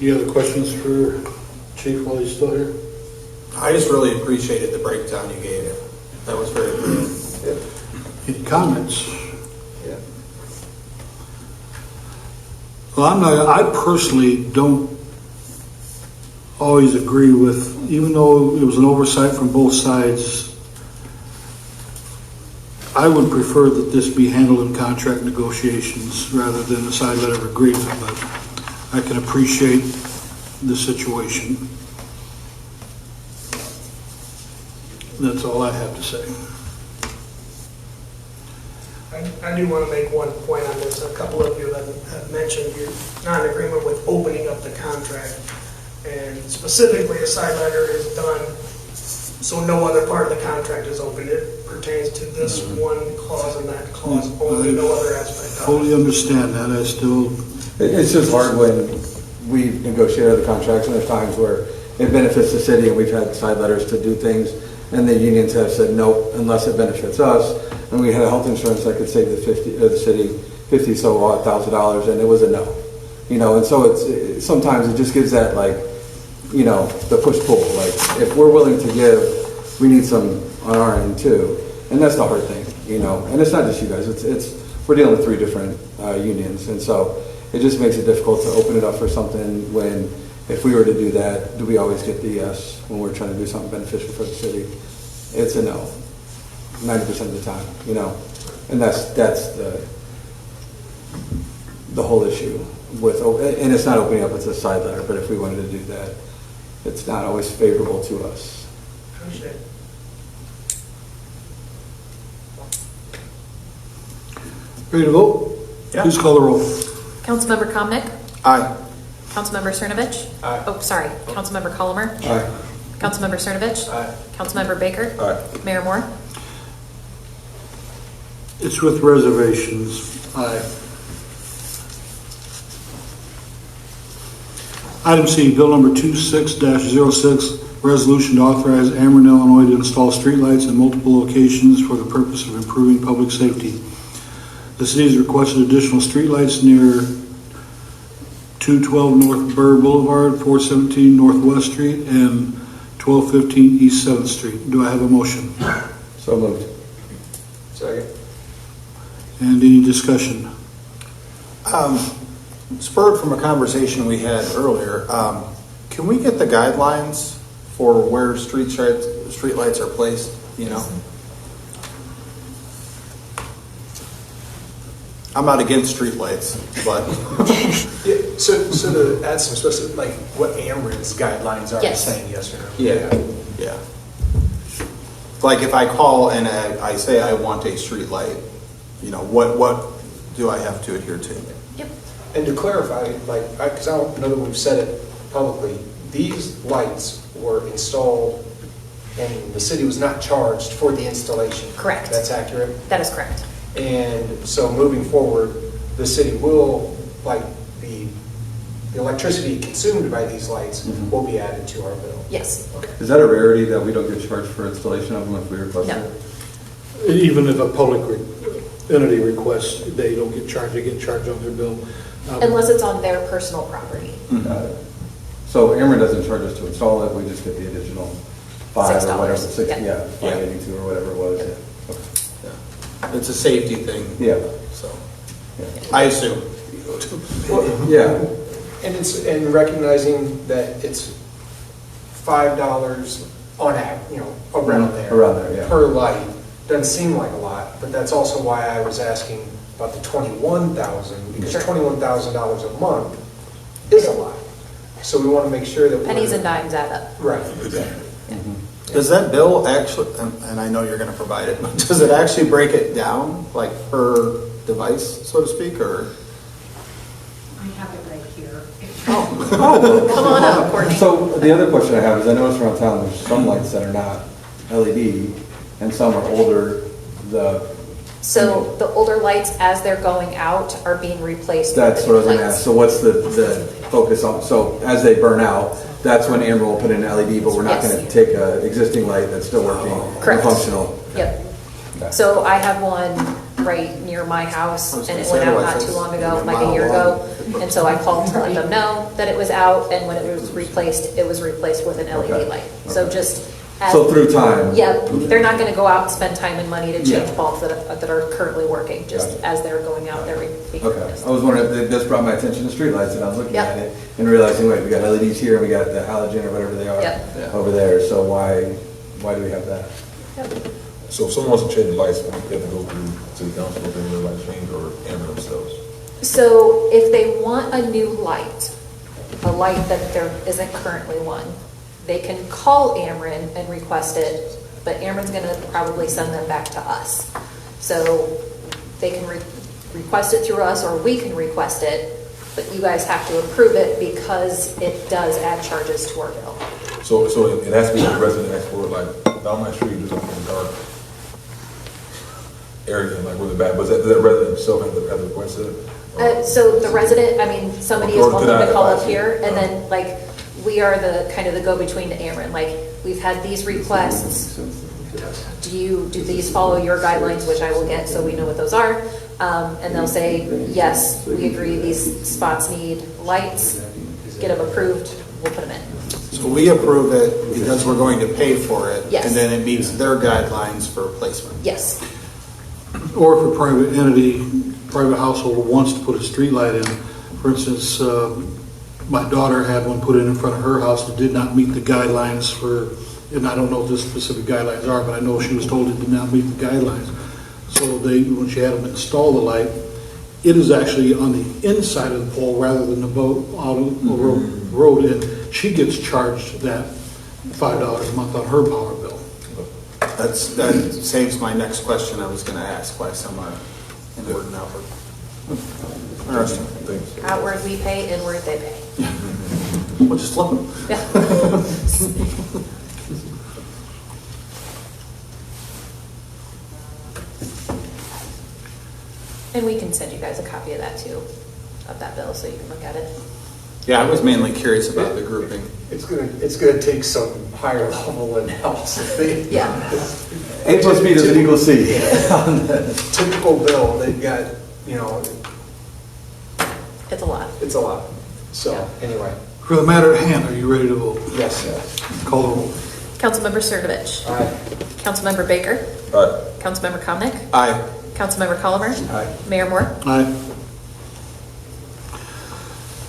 Any other questions for Chief while he's still here? I just really appreciated the breakdown you gave. That was very good. Any comments? Yeah. Well, I personally don't always agree with, even though it was an oversight from both sides, I would prefer that this be handled in contract negotiations rather than a side letter of agreement, but I can appreciate the situation. That's all I have to say. I do want to make one point on this. A couple of you have mentioned you're not in agreement with opening up the contract. And specifically, a side letter is done so no other part of the contract is open. It pertains to this one clause and that clause only, no other aspect of it. Fully understand that. I still, It's just hard when we negotiate other contracts, and there's times where it benefits the city, and we've had side letters to do things, and the unions have said, nope, unless it benefits us. And we had a health insurance that could save the city $50,000, and it was a no. You know, and so it's sometimes it just gives that, like, you know, the push-pull. Like, if we're willing to give, we need some on our end too. And that's the hard thing, you know. And it's not just you guys. We're dealing with 3 different unions, and so it just makes it difficult to open it up for something when, if we were to do that, do we always get the yes when we're trying to do something beneficial for the city? It's a no, 90% of the time, you know. And that's the whole issue with, and it's not opening up, it's a side letter, but if we wanted to do that, it's not always favorable to us. Appreciate it. ready to vote? Yeah. Please call the roll. Councilmember Comnic? Aye. Councilmember Cernovich? Aye. Oh, sorry. Councilmember Colomer? Aye. Councilmember Cernovich? Aye. Councilmember Baker? Aye. Mayor Moore? It's with reservations. Aye. Item C, Bill number 26-06, resolution to authorize Ameren, Illinois to install streetlights in multiple locations for the purpose of improving public safety. The city has requested additional streetlights near 212 North Burr Boulevard, 417 Northwest Street, and 1215 East 7th Street. Do I have a motion? So moved. Second. And any discussion? Spurred from a conversation we had earlier, can we get the guidelines for where streetlights are placed, you know? I'm not against streetlights, but Yeah, so to add some specific, like what Ameren's guidelines are Yes. saying yes or no? yeah. Like if I call and I say I want a streetlight, you know, what do I have to adhere to? Yep. And to clarify, like, because I don't know that we've said it publicly, these lights were installed and the city was not charged for the installation. Correct. That's accurate? That is correct. And so moving forward, the city will, like, the electricity consumed by these lights will be added to our bill. Yes. Okay. Is that a rarity that we don't get charged for installation of them if we request No. it? Even if a public entity requests, they don't get charged, they get charged on their bill. Unless it's on their personal property. Got it. So Ameren doesn't charge us to install it, we just get the additional $5 or whatever, $6. six, Yeah. yeah, $5.82 or whatever it was. Yep. Okay. It's a safety thing. Yeah. So Yeah. I assume. Yeah. And recognizing that it's $5 on around there. Around there, yeah. Per light, doesn't seem like a lot, but that's also why I was asking about the 21,000, because Sure. $21,000 a month is a lot. So we want to make sure that we're. Pennies and dimes add up. Right, exactly. Does that bill actually, and I know you're going to provide it, but does it actually break it down, like per device, so to speak, or? I have it right here. Come on up, Courtney. So the other question I have is, I noticed around town, there's some lights that are not LED, and some are older, So the older lights, as they're going out, are being replaced with that's the what I was new gonna lights. ask, so what's the focus on, so as they burn out, that's when Ameren will put in LED, but we're not Yes. gonna take an existing light that's still working and Correct. functional. Yep. Okay. So I have one right near my house, I was and gonna it went say, out otherwise not too that's long ago, maybe a like a mile year long. ago. And so I called to let them know that it was out, and when it was replaced with an LED Okay. light. So Okay. just as. So through time? Yeah, they're not gonna go out and spend time and money to change Yeah. bulbs that are currently working, just Gotcha. as they're going out, they're being Okay, replaced. I was wondering, if this brought my attention to streetlights, and I was looking Yep. at it and realizing, wait, we got LEDs here, and we got the halogen or whatever they are Yep. over there, so why do we have that? So if someone wants to change the lights, they have to go through city council, if they need a light change, or Amber themselves. So if they want a new light, a light that there isn't currently one, they can call Ameren and request it, but Ameren's gonna probably send them back to us. So they can request it through us, or we can request it, but you guys have to approve it because it does add charges to our bill. So it has to be a resident ask for it, like down my street, there's a dark area, like really bad, but does that resident himself have to request it? So the resident, I mean, somebody is Or welcome did I to call advise up you? here, and then, like, we are the, kind of the go-between to Ameren. Like, we've had these requests. Do these follow your guidelines, which I will get, so we know what those are? And they'll say, yes, we agree, these spots need lights, get them approved, we'll put them in. So we approve it because we're going to pay for it. Yes. And then it meets their guidelines for placement. Yes, Or if a private entity, private household wants to put a street light in, for instance, my daughter had one put in front of her house that did not meet the guidelines for, and I don't know what the specific guidelines are, but I know she was told it did not meet the guidelines. So when she had them install the light, it is actually on the inside of the pole rather than out of the road, and she gets charged that $5 a month on her power bill. That saves my next question I was going to ask, why some are inward and outward. Interesting. Thanks. outward we pay, inward they pay. We'll just flip them. Yeah. And we can send you guys a copy of that too, of that bill, so you can look at it. Yeah, I was mainly curious about the grouping. It's gonna take some higher level analysis. Yeah. A plus B doesn't equal C. Typical bill, they've got, It's a lot. it's a lot. So, Yeah. anyway, For the matter at hand, are you ready to vote? yes. Call the roll. Councilmember Cernovich. Aye. Councilmember Baker. All right. Councilmember Comnic. Aye. Councilmember Colomer. Aye. Mayor Moore. Aye.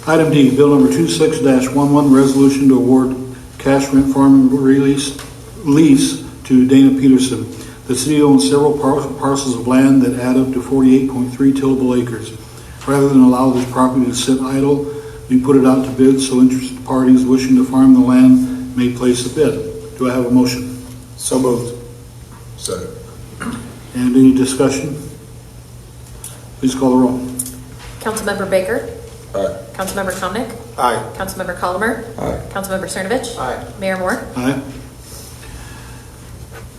Item D, Bill number 26-11, resolution to award cash rent farm lease to Dana Peterson. The city owns several parcels of land that add up to 48.3 tillable acres. Rather than allow this property to sit idle, we put it out to bid so interested parties wishing to farm the land may place a bid. Do I have a motion? So moved. Second. And any discussion? Please call the roll. Councilmember Baker. All right. Councilmember Comnic. Aye. Councilmember Colomer. Aye. Councilmember Cernovich. Aye. Mayor Moore. Aye.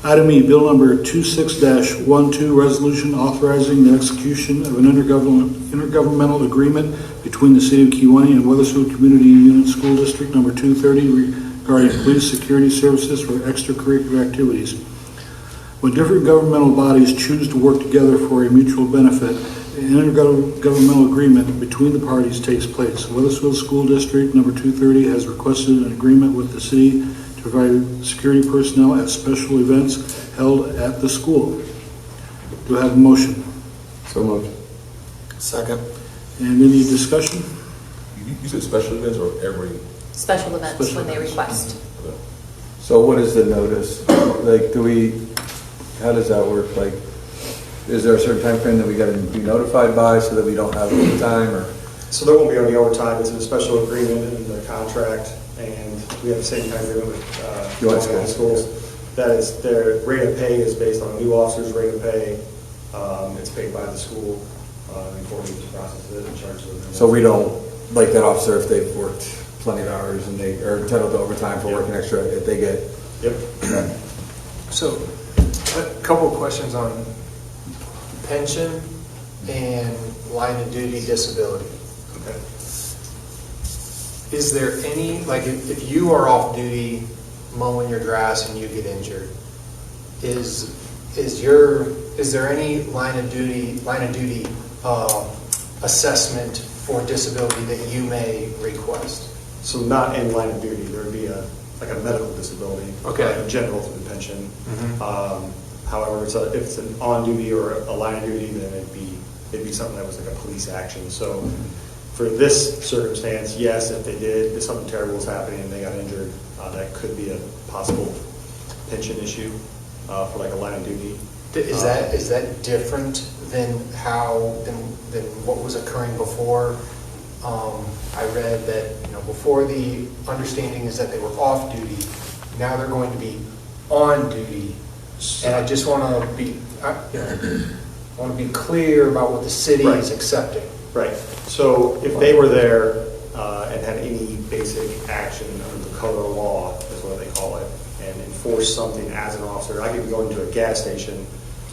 Item E, Bill number 26-12, resolution authorizing the execution of an intergovernmental agreement between the City of Kewanee and Weathersfield Community Unit School District number 230 regarding police security services for extracurricular activities. When different governmental bodies choose to work together for a mutual benefit, an intergovernmental agreement between the parties takes place. Weathersfield School District number 230 has requested an agreement with the city to provide security personnel at special events held at the school. Do I have a motion? So moved. Second. And any discussion? You said special events or every? Special events Special when they events. request. So what is the notice? Like, how does that work? Like, is there a certain time frame that we gotta be notified by so that we don't have overtime, or? So there won't be any overtime, it's a special agreement in the contract, and we have the same kind of agreement with Your Kewanee schools. That is, their rate of pay is based on a new officer's rate of pay. It's paid by the school, according to the process that it charges them. So we don't, like that officer, if they've worked plenty of hours and they are entitled to overtime for working extra, if they get. Yep. So, a couple of questions on pension and line of duty disability. Okay. Is there any, like, if you are off duty mowing your grass and you get injured, is your is there any line of duty assessment for disability that you may request? So not in line of duty, there would be like a medical disability. Okay. In general through the pension. Mhm. However, if it's an on-duty or a line of duty, then it'd be something that was like a police action. So for this circumstance, yes, if something terrible was happening and they got injured, that could be a possible pension issue for like a line of duty. Is that different than than what was occurring before? I read that, before the understanding is that they were off duty, now they're going to be on duty. And I just want to be clear about what the city is accepting. Right. So if they were there and had any basic action under the color of law, is what they call it, and enforce something as an officer, I could be going to a gas station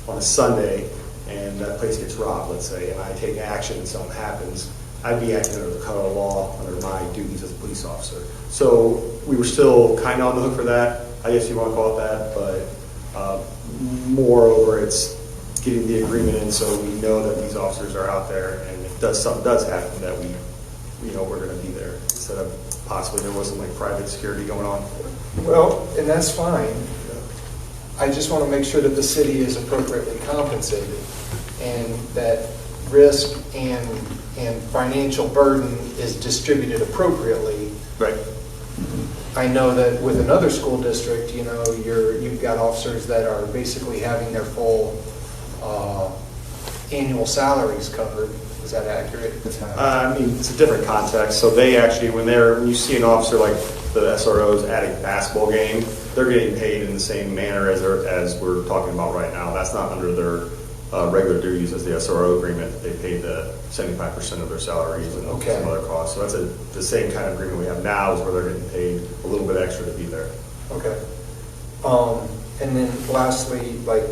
on a Sunday and that place gets robbed, let's say, and I take action and something happens, I'd be acting under the color of law, under my duties as a police officer. So we were still kind of on the hook for that, I guess you want to call it that, but moreover, it's getting the agreement in so we know that these officers are out there, and if something does happen, that we're going to be there, instead of possibly there wasn't like private security going on. Well, and that's fine. I just want to make sure that the city is appropriately compensated and that risk and financial burden is distributed appropriately. Right. I know that with another school district, you've got officers that are basically having their full annual salaries covered. Is that accurate? I mean, it's a different context. So they actually, when you see an officer like the SROs at a basketball game, they're getting paid in the same manner as we're talking about right now. That's not under their regular duties as the SRO agreement. They pay the 75% of their salaries and some other costs. So that's the same kind of agreement we have now, is where they're getting paid a little bit extra to be there. Okay. And then lastly, like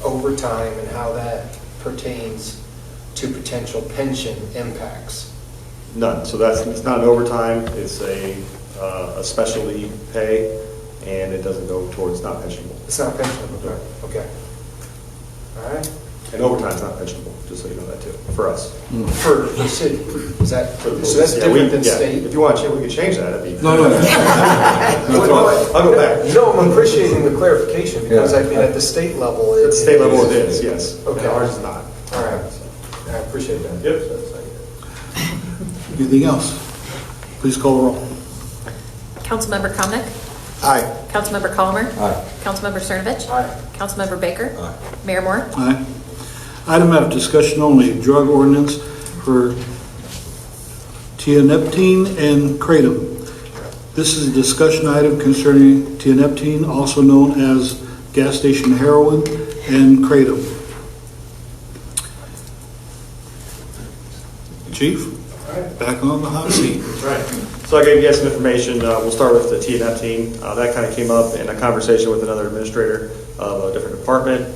overtime and how that pertains to potential pension impacts. None. So it's not an overtime. It's a specialty pay, and it doesn't go towards, it's not pensionable. It's not pensionable. Right. Okay. All right. And overtime's not pensionable, just so you know that too, for us. For the city, is that, so that's Yeah, different than state? If you want to, we could change that. That'd be. No. I'll go back. No, I'm appreciating the clarification because I mean at the state level. At the state level it is, yes. Okay. And ours is not. All right. I appreciate that. Yep. Anything else? Please call the roll. Councilmember Comnic. Aye. Councilmember Colomer. Aye. Councilmember Cernovich. Aye. Councilmember Baker. Aye. Mayor Moore. Aye. Item F, discussion only, drug ordinance for tianeptine and kratom. This is a discussion item concerning tianeptine, also known as gas station heroin, and kratom. Chief, back on the hot seat. Right. So I gave you guys some information. We'll start with the tianeptine. That kind of came up in a conversation with another administrator of a different department.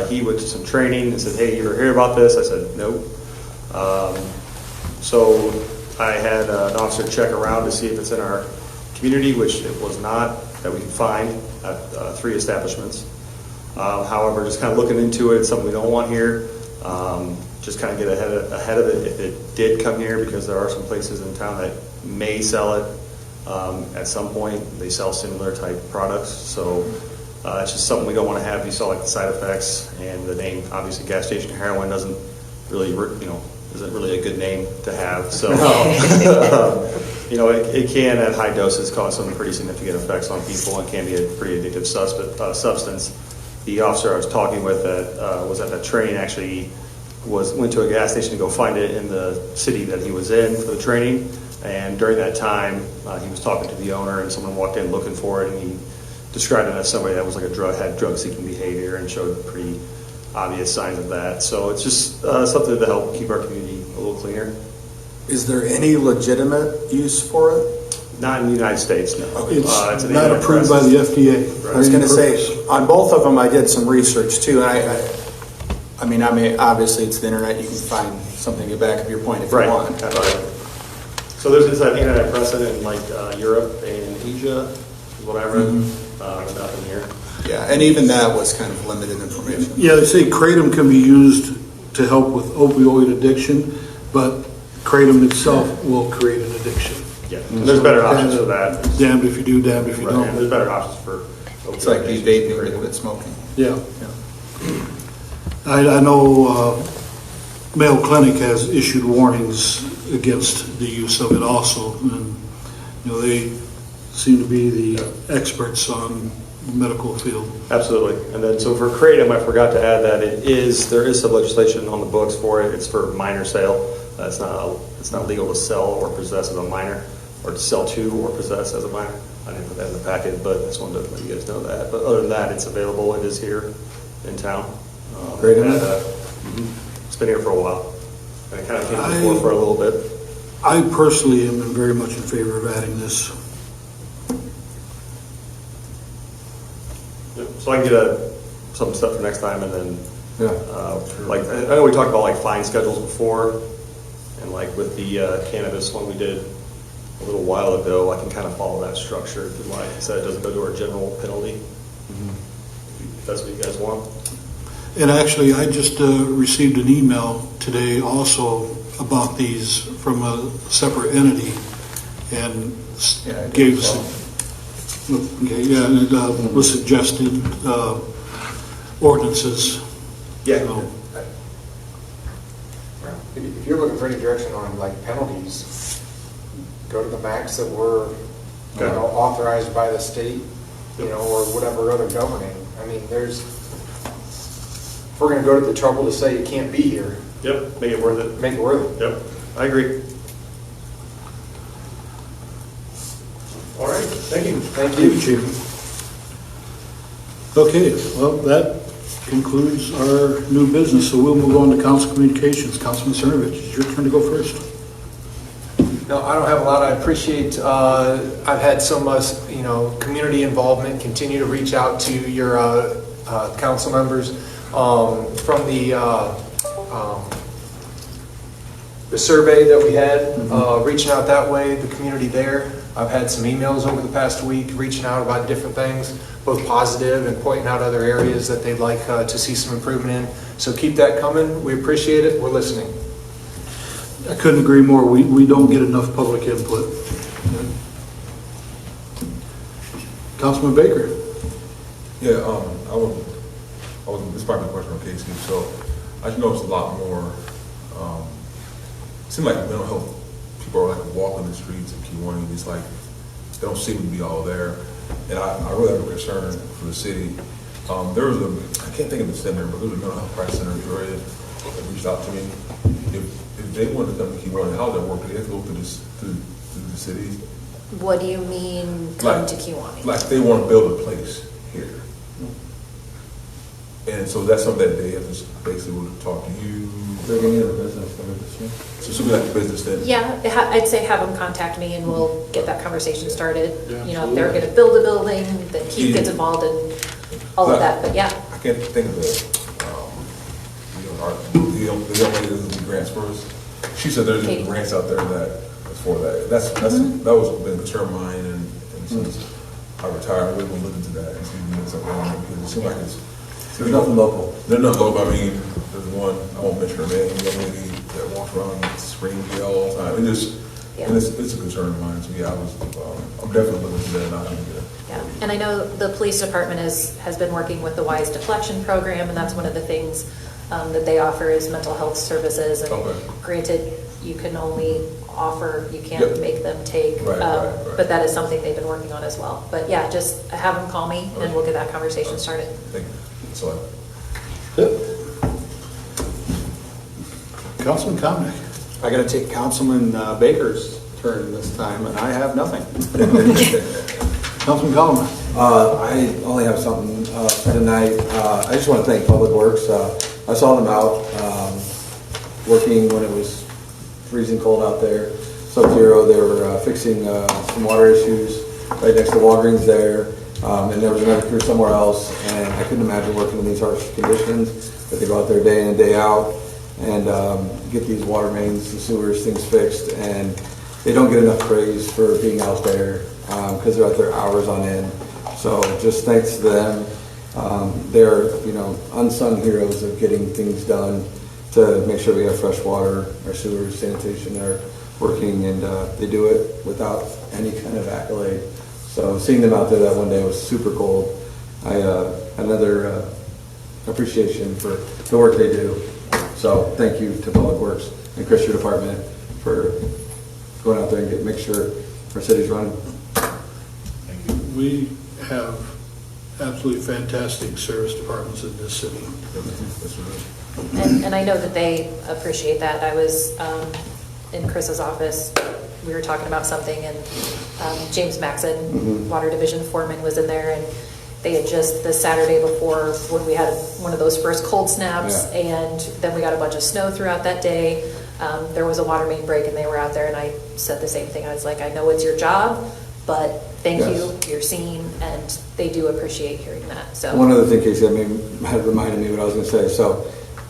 He went to some training and said, hey, you ever hear about this? I said, nope. So I had an officer check around to see if it's in our community, which it was not, that we could find at 3 establishments. However, just kind of looking into it, it's something we don't want here. Just kind of get ahead of it if it did come here, because there are some places in town that may sell it at some point. They sell similar type products. So it's just something we don't want to have. You saw like the side effects and the name. Obviously, gas station heroin isn't really a good name to have. So it can at high doses cause some pretty significant effects on people and can be a pretty addictive substance. The officer I was talking with that was at that training actually went to a gas station to go find it in the city that he was in for the training. And during that time, he was talking to the owner, and someone walked in looking for it, and he described it as somebody that was like had drug-seeking behavior and showed pretty obvious signs of that. So it's just something to help keep our community a little cleaner. Is there any legitimate use for it? Not in the United States, no. It's not approved by the FDA. I was going to say, on both of them, I did some research too, and I mean, obviously it's the internet, you can find something to back up your point if you want. Right. So there's an internet precedent in like Europe and Asia, whatever. Nothing here. Yeah, and even that was kind of limited information. Yeah, they say kratom can be used to help with opioid addiction, but kratom itself will create an addiction. Yeah, and there's better options for that. Damned if you do, damned if you Right, don't. and there's better options for. It's like the vaping to quit smoking. Yeah. I know Mayo Clinic has issued warnings against the use of it also, and, you know, they seem to be the experts on the medical field. Absolutely. And then, so for kratom, I forgot to add that there is some legislation on the books for it. It's for minor sale. It's not legal to sell or possess as a minor, or to sell to or possess as a minor. I didn't put that in the packet, but I just wanted to let you guys know that. But other than that, it's available. It is here in town. Great. It's been here for a while. And it kind of came before for a little bit. I personally am very much in favor of adding this. Yep. So I can get some stuff for next time, and then, Yeah. like, I know we talked about like fine schedules before, and like with the cannabis one we did a little while ago, I can kind of follow that structure if you like. So it doesn't go to our general penalty. If that's what you guys want. And actually, I just received an email today also about these from a separate entity, and gave us, okay, yeah, and it was suggested ordinances. Yeah. So, If you're looking for any direction on like penalties, go to the max that were, you know, authorized by the state, you know, or whatever other governing. I mean, if we're gonna go to the trouble to say you can't be here, Yep. Make it worth it. make it worth it. Yep. I agree. All right. Thank you. Thank you. Chief. Okay, well, that concludes our new business, so we'll move on to council communications. Councilman Cernovich, it's your turn to go first. No, I don't have a lot. I appreciate, I've had some, you know, community involvement, continue to reach out to your council members from the survey that we had, reaching out that way, the community there. I've had some emails over the past week reaching out about different things, both positive and pointing out other areas that they'd like to see some improvement in. So keep that coming. We appreciate it. We're listening. I couldn't agree more. We don't get enough public input. Councilman Baker. Yeah, this is probably a question on Casey. So I just noticed a lot more, it seems like mental health people are like walking the streets in Kewanee. It's like, they don't seem to be all there. And I really have a concern for the city. There was I can't think of the center, but there was a mental health crisis center in Peoria that reached out to me. If they wanted to come to Kewanee, how would that work? Do they have to go through the city? What do you mean come to Kewanee? Like they want to build a place here. And so that's something that they have to basically talk to you. They're getting into the business. So something like the business then. Yeah, I'd say have them contact me and we'll get that conversation started. Yeah, You know, if they're gonna build a building, then Keith gets involved in all of that, but yeah. I can't think of the young lady that does the grants for us. She said there's Katie. grants out there that for that. That was been a concern of mine, and since I retired, I really want to look into that and see if there's something on it, because it seems like There's nothing local. There's nothing local. I mean, there's one, I won't mention her name, young lady that walks around and screams, yell all the time. And it's a concern of mine. So yeah, I'm definitely looking into that, and I'm gonna get it. Yeah, and I know the police department has been working with the WISE deflection program, and that's one of the things that they offer is mental health services. And granted, you can only offer, you can't make them take, Right. but that is something they've been working on as well. But yeah, just have them call me and we'll get that conversation started. Thank you. So Councilman Comnick. I got to take Councilman Baker's turn this time, and I have nothing. Councilman Gollman. I only have something for tonight. I just want to thank Public Works. I saw them out working when it was freezing cold out there, sub-zero. They were fixing some water issues right next to Walgreens there, and there was another crew somewhere else, and I couldn't imagine working in these harsh conditions, but they go out there day in and day out and get these water mains, the sewers, things fixed, and they don't get enough praise for being out there because they're out there hours on end. So just thanks to them. They're, unsung heroes of getting things done to make sure we have fresh water, our sewers, sanitation are working, and they do it without any kind of accolade. So seeing them out there that one day was super cool. Another appreciation for the work they do. So thank you to Public Works and Chris, your department, for going out there and make sure our city's running. We have absolutely fantastic service departments in this city. And I know that they appreciate that. I was in Chris's office, we were talking about something, and James Maxon, Water Division Foreman, was in there, and they had just the Saturday before, when we had one of those first cold snaps, and then we got a bunch of snow throughout that day. There was a water main break, and they were out there, and I said the same thing. I was like, I know it's your job, but thank you, you're seen, and they do appreciate hearing that. So one other thing, Casey, had reminded me what I was going to say. So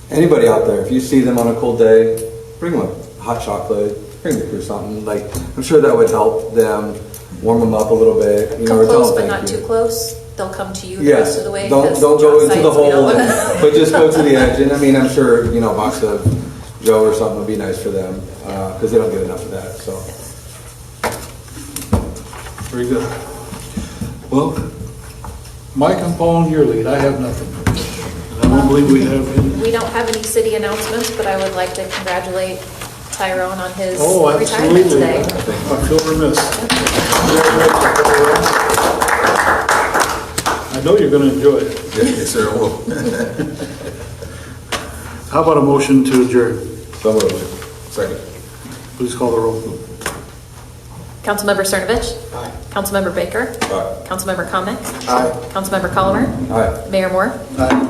anybody out there, if you see them on a cold day, bring them a hot chocolate, bring the crew something. Like, I'm sure that would help them, warm them up a little bit. come or tell close, them but thank not you. too close. They'll come to you the Yes, rest of the way. don't 'cause go job into the sites, we don't hole, wanna- but just go to the edge. And I mean, I'm sure, a box of Joe or something would be nice for them, because they don't get enough of that, so. Very good. Well, Mike, I'm following your lead. I have nothing. I don't believe we have any. We don't have any city announcements, but I would like to congratulate Tyrone on his Oh, retirement absolutely. today. I feel remiss. I know you're going to enjoy it. Yes, sir, I will. How about a motion to adjourn? So moved. Second. Please call the roll. Councilmember Cernovich. Aye. Councilmember Baker. Aye. Councilmember Comnic. Aye. Councilmember Colomer. All right. Mayor Moore. Aye.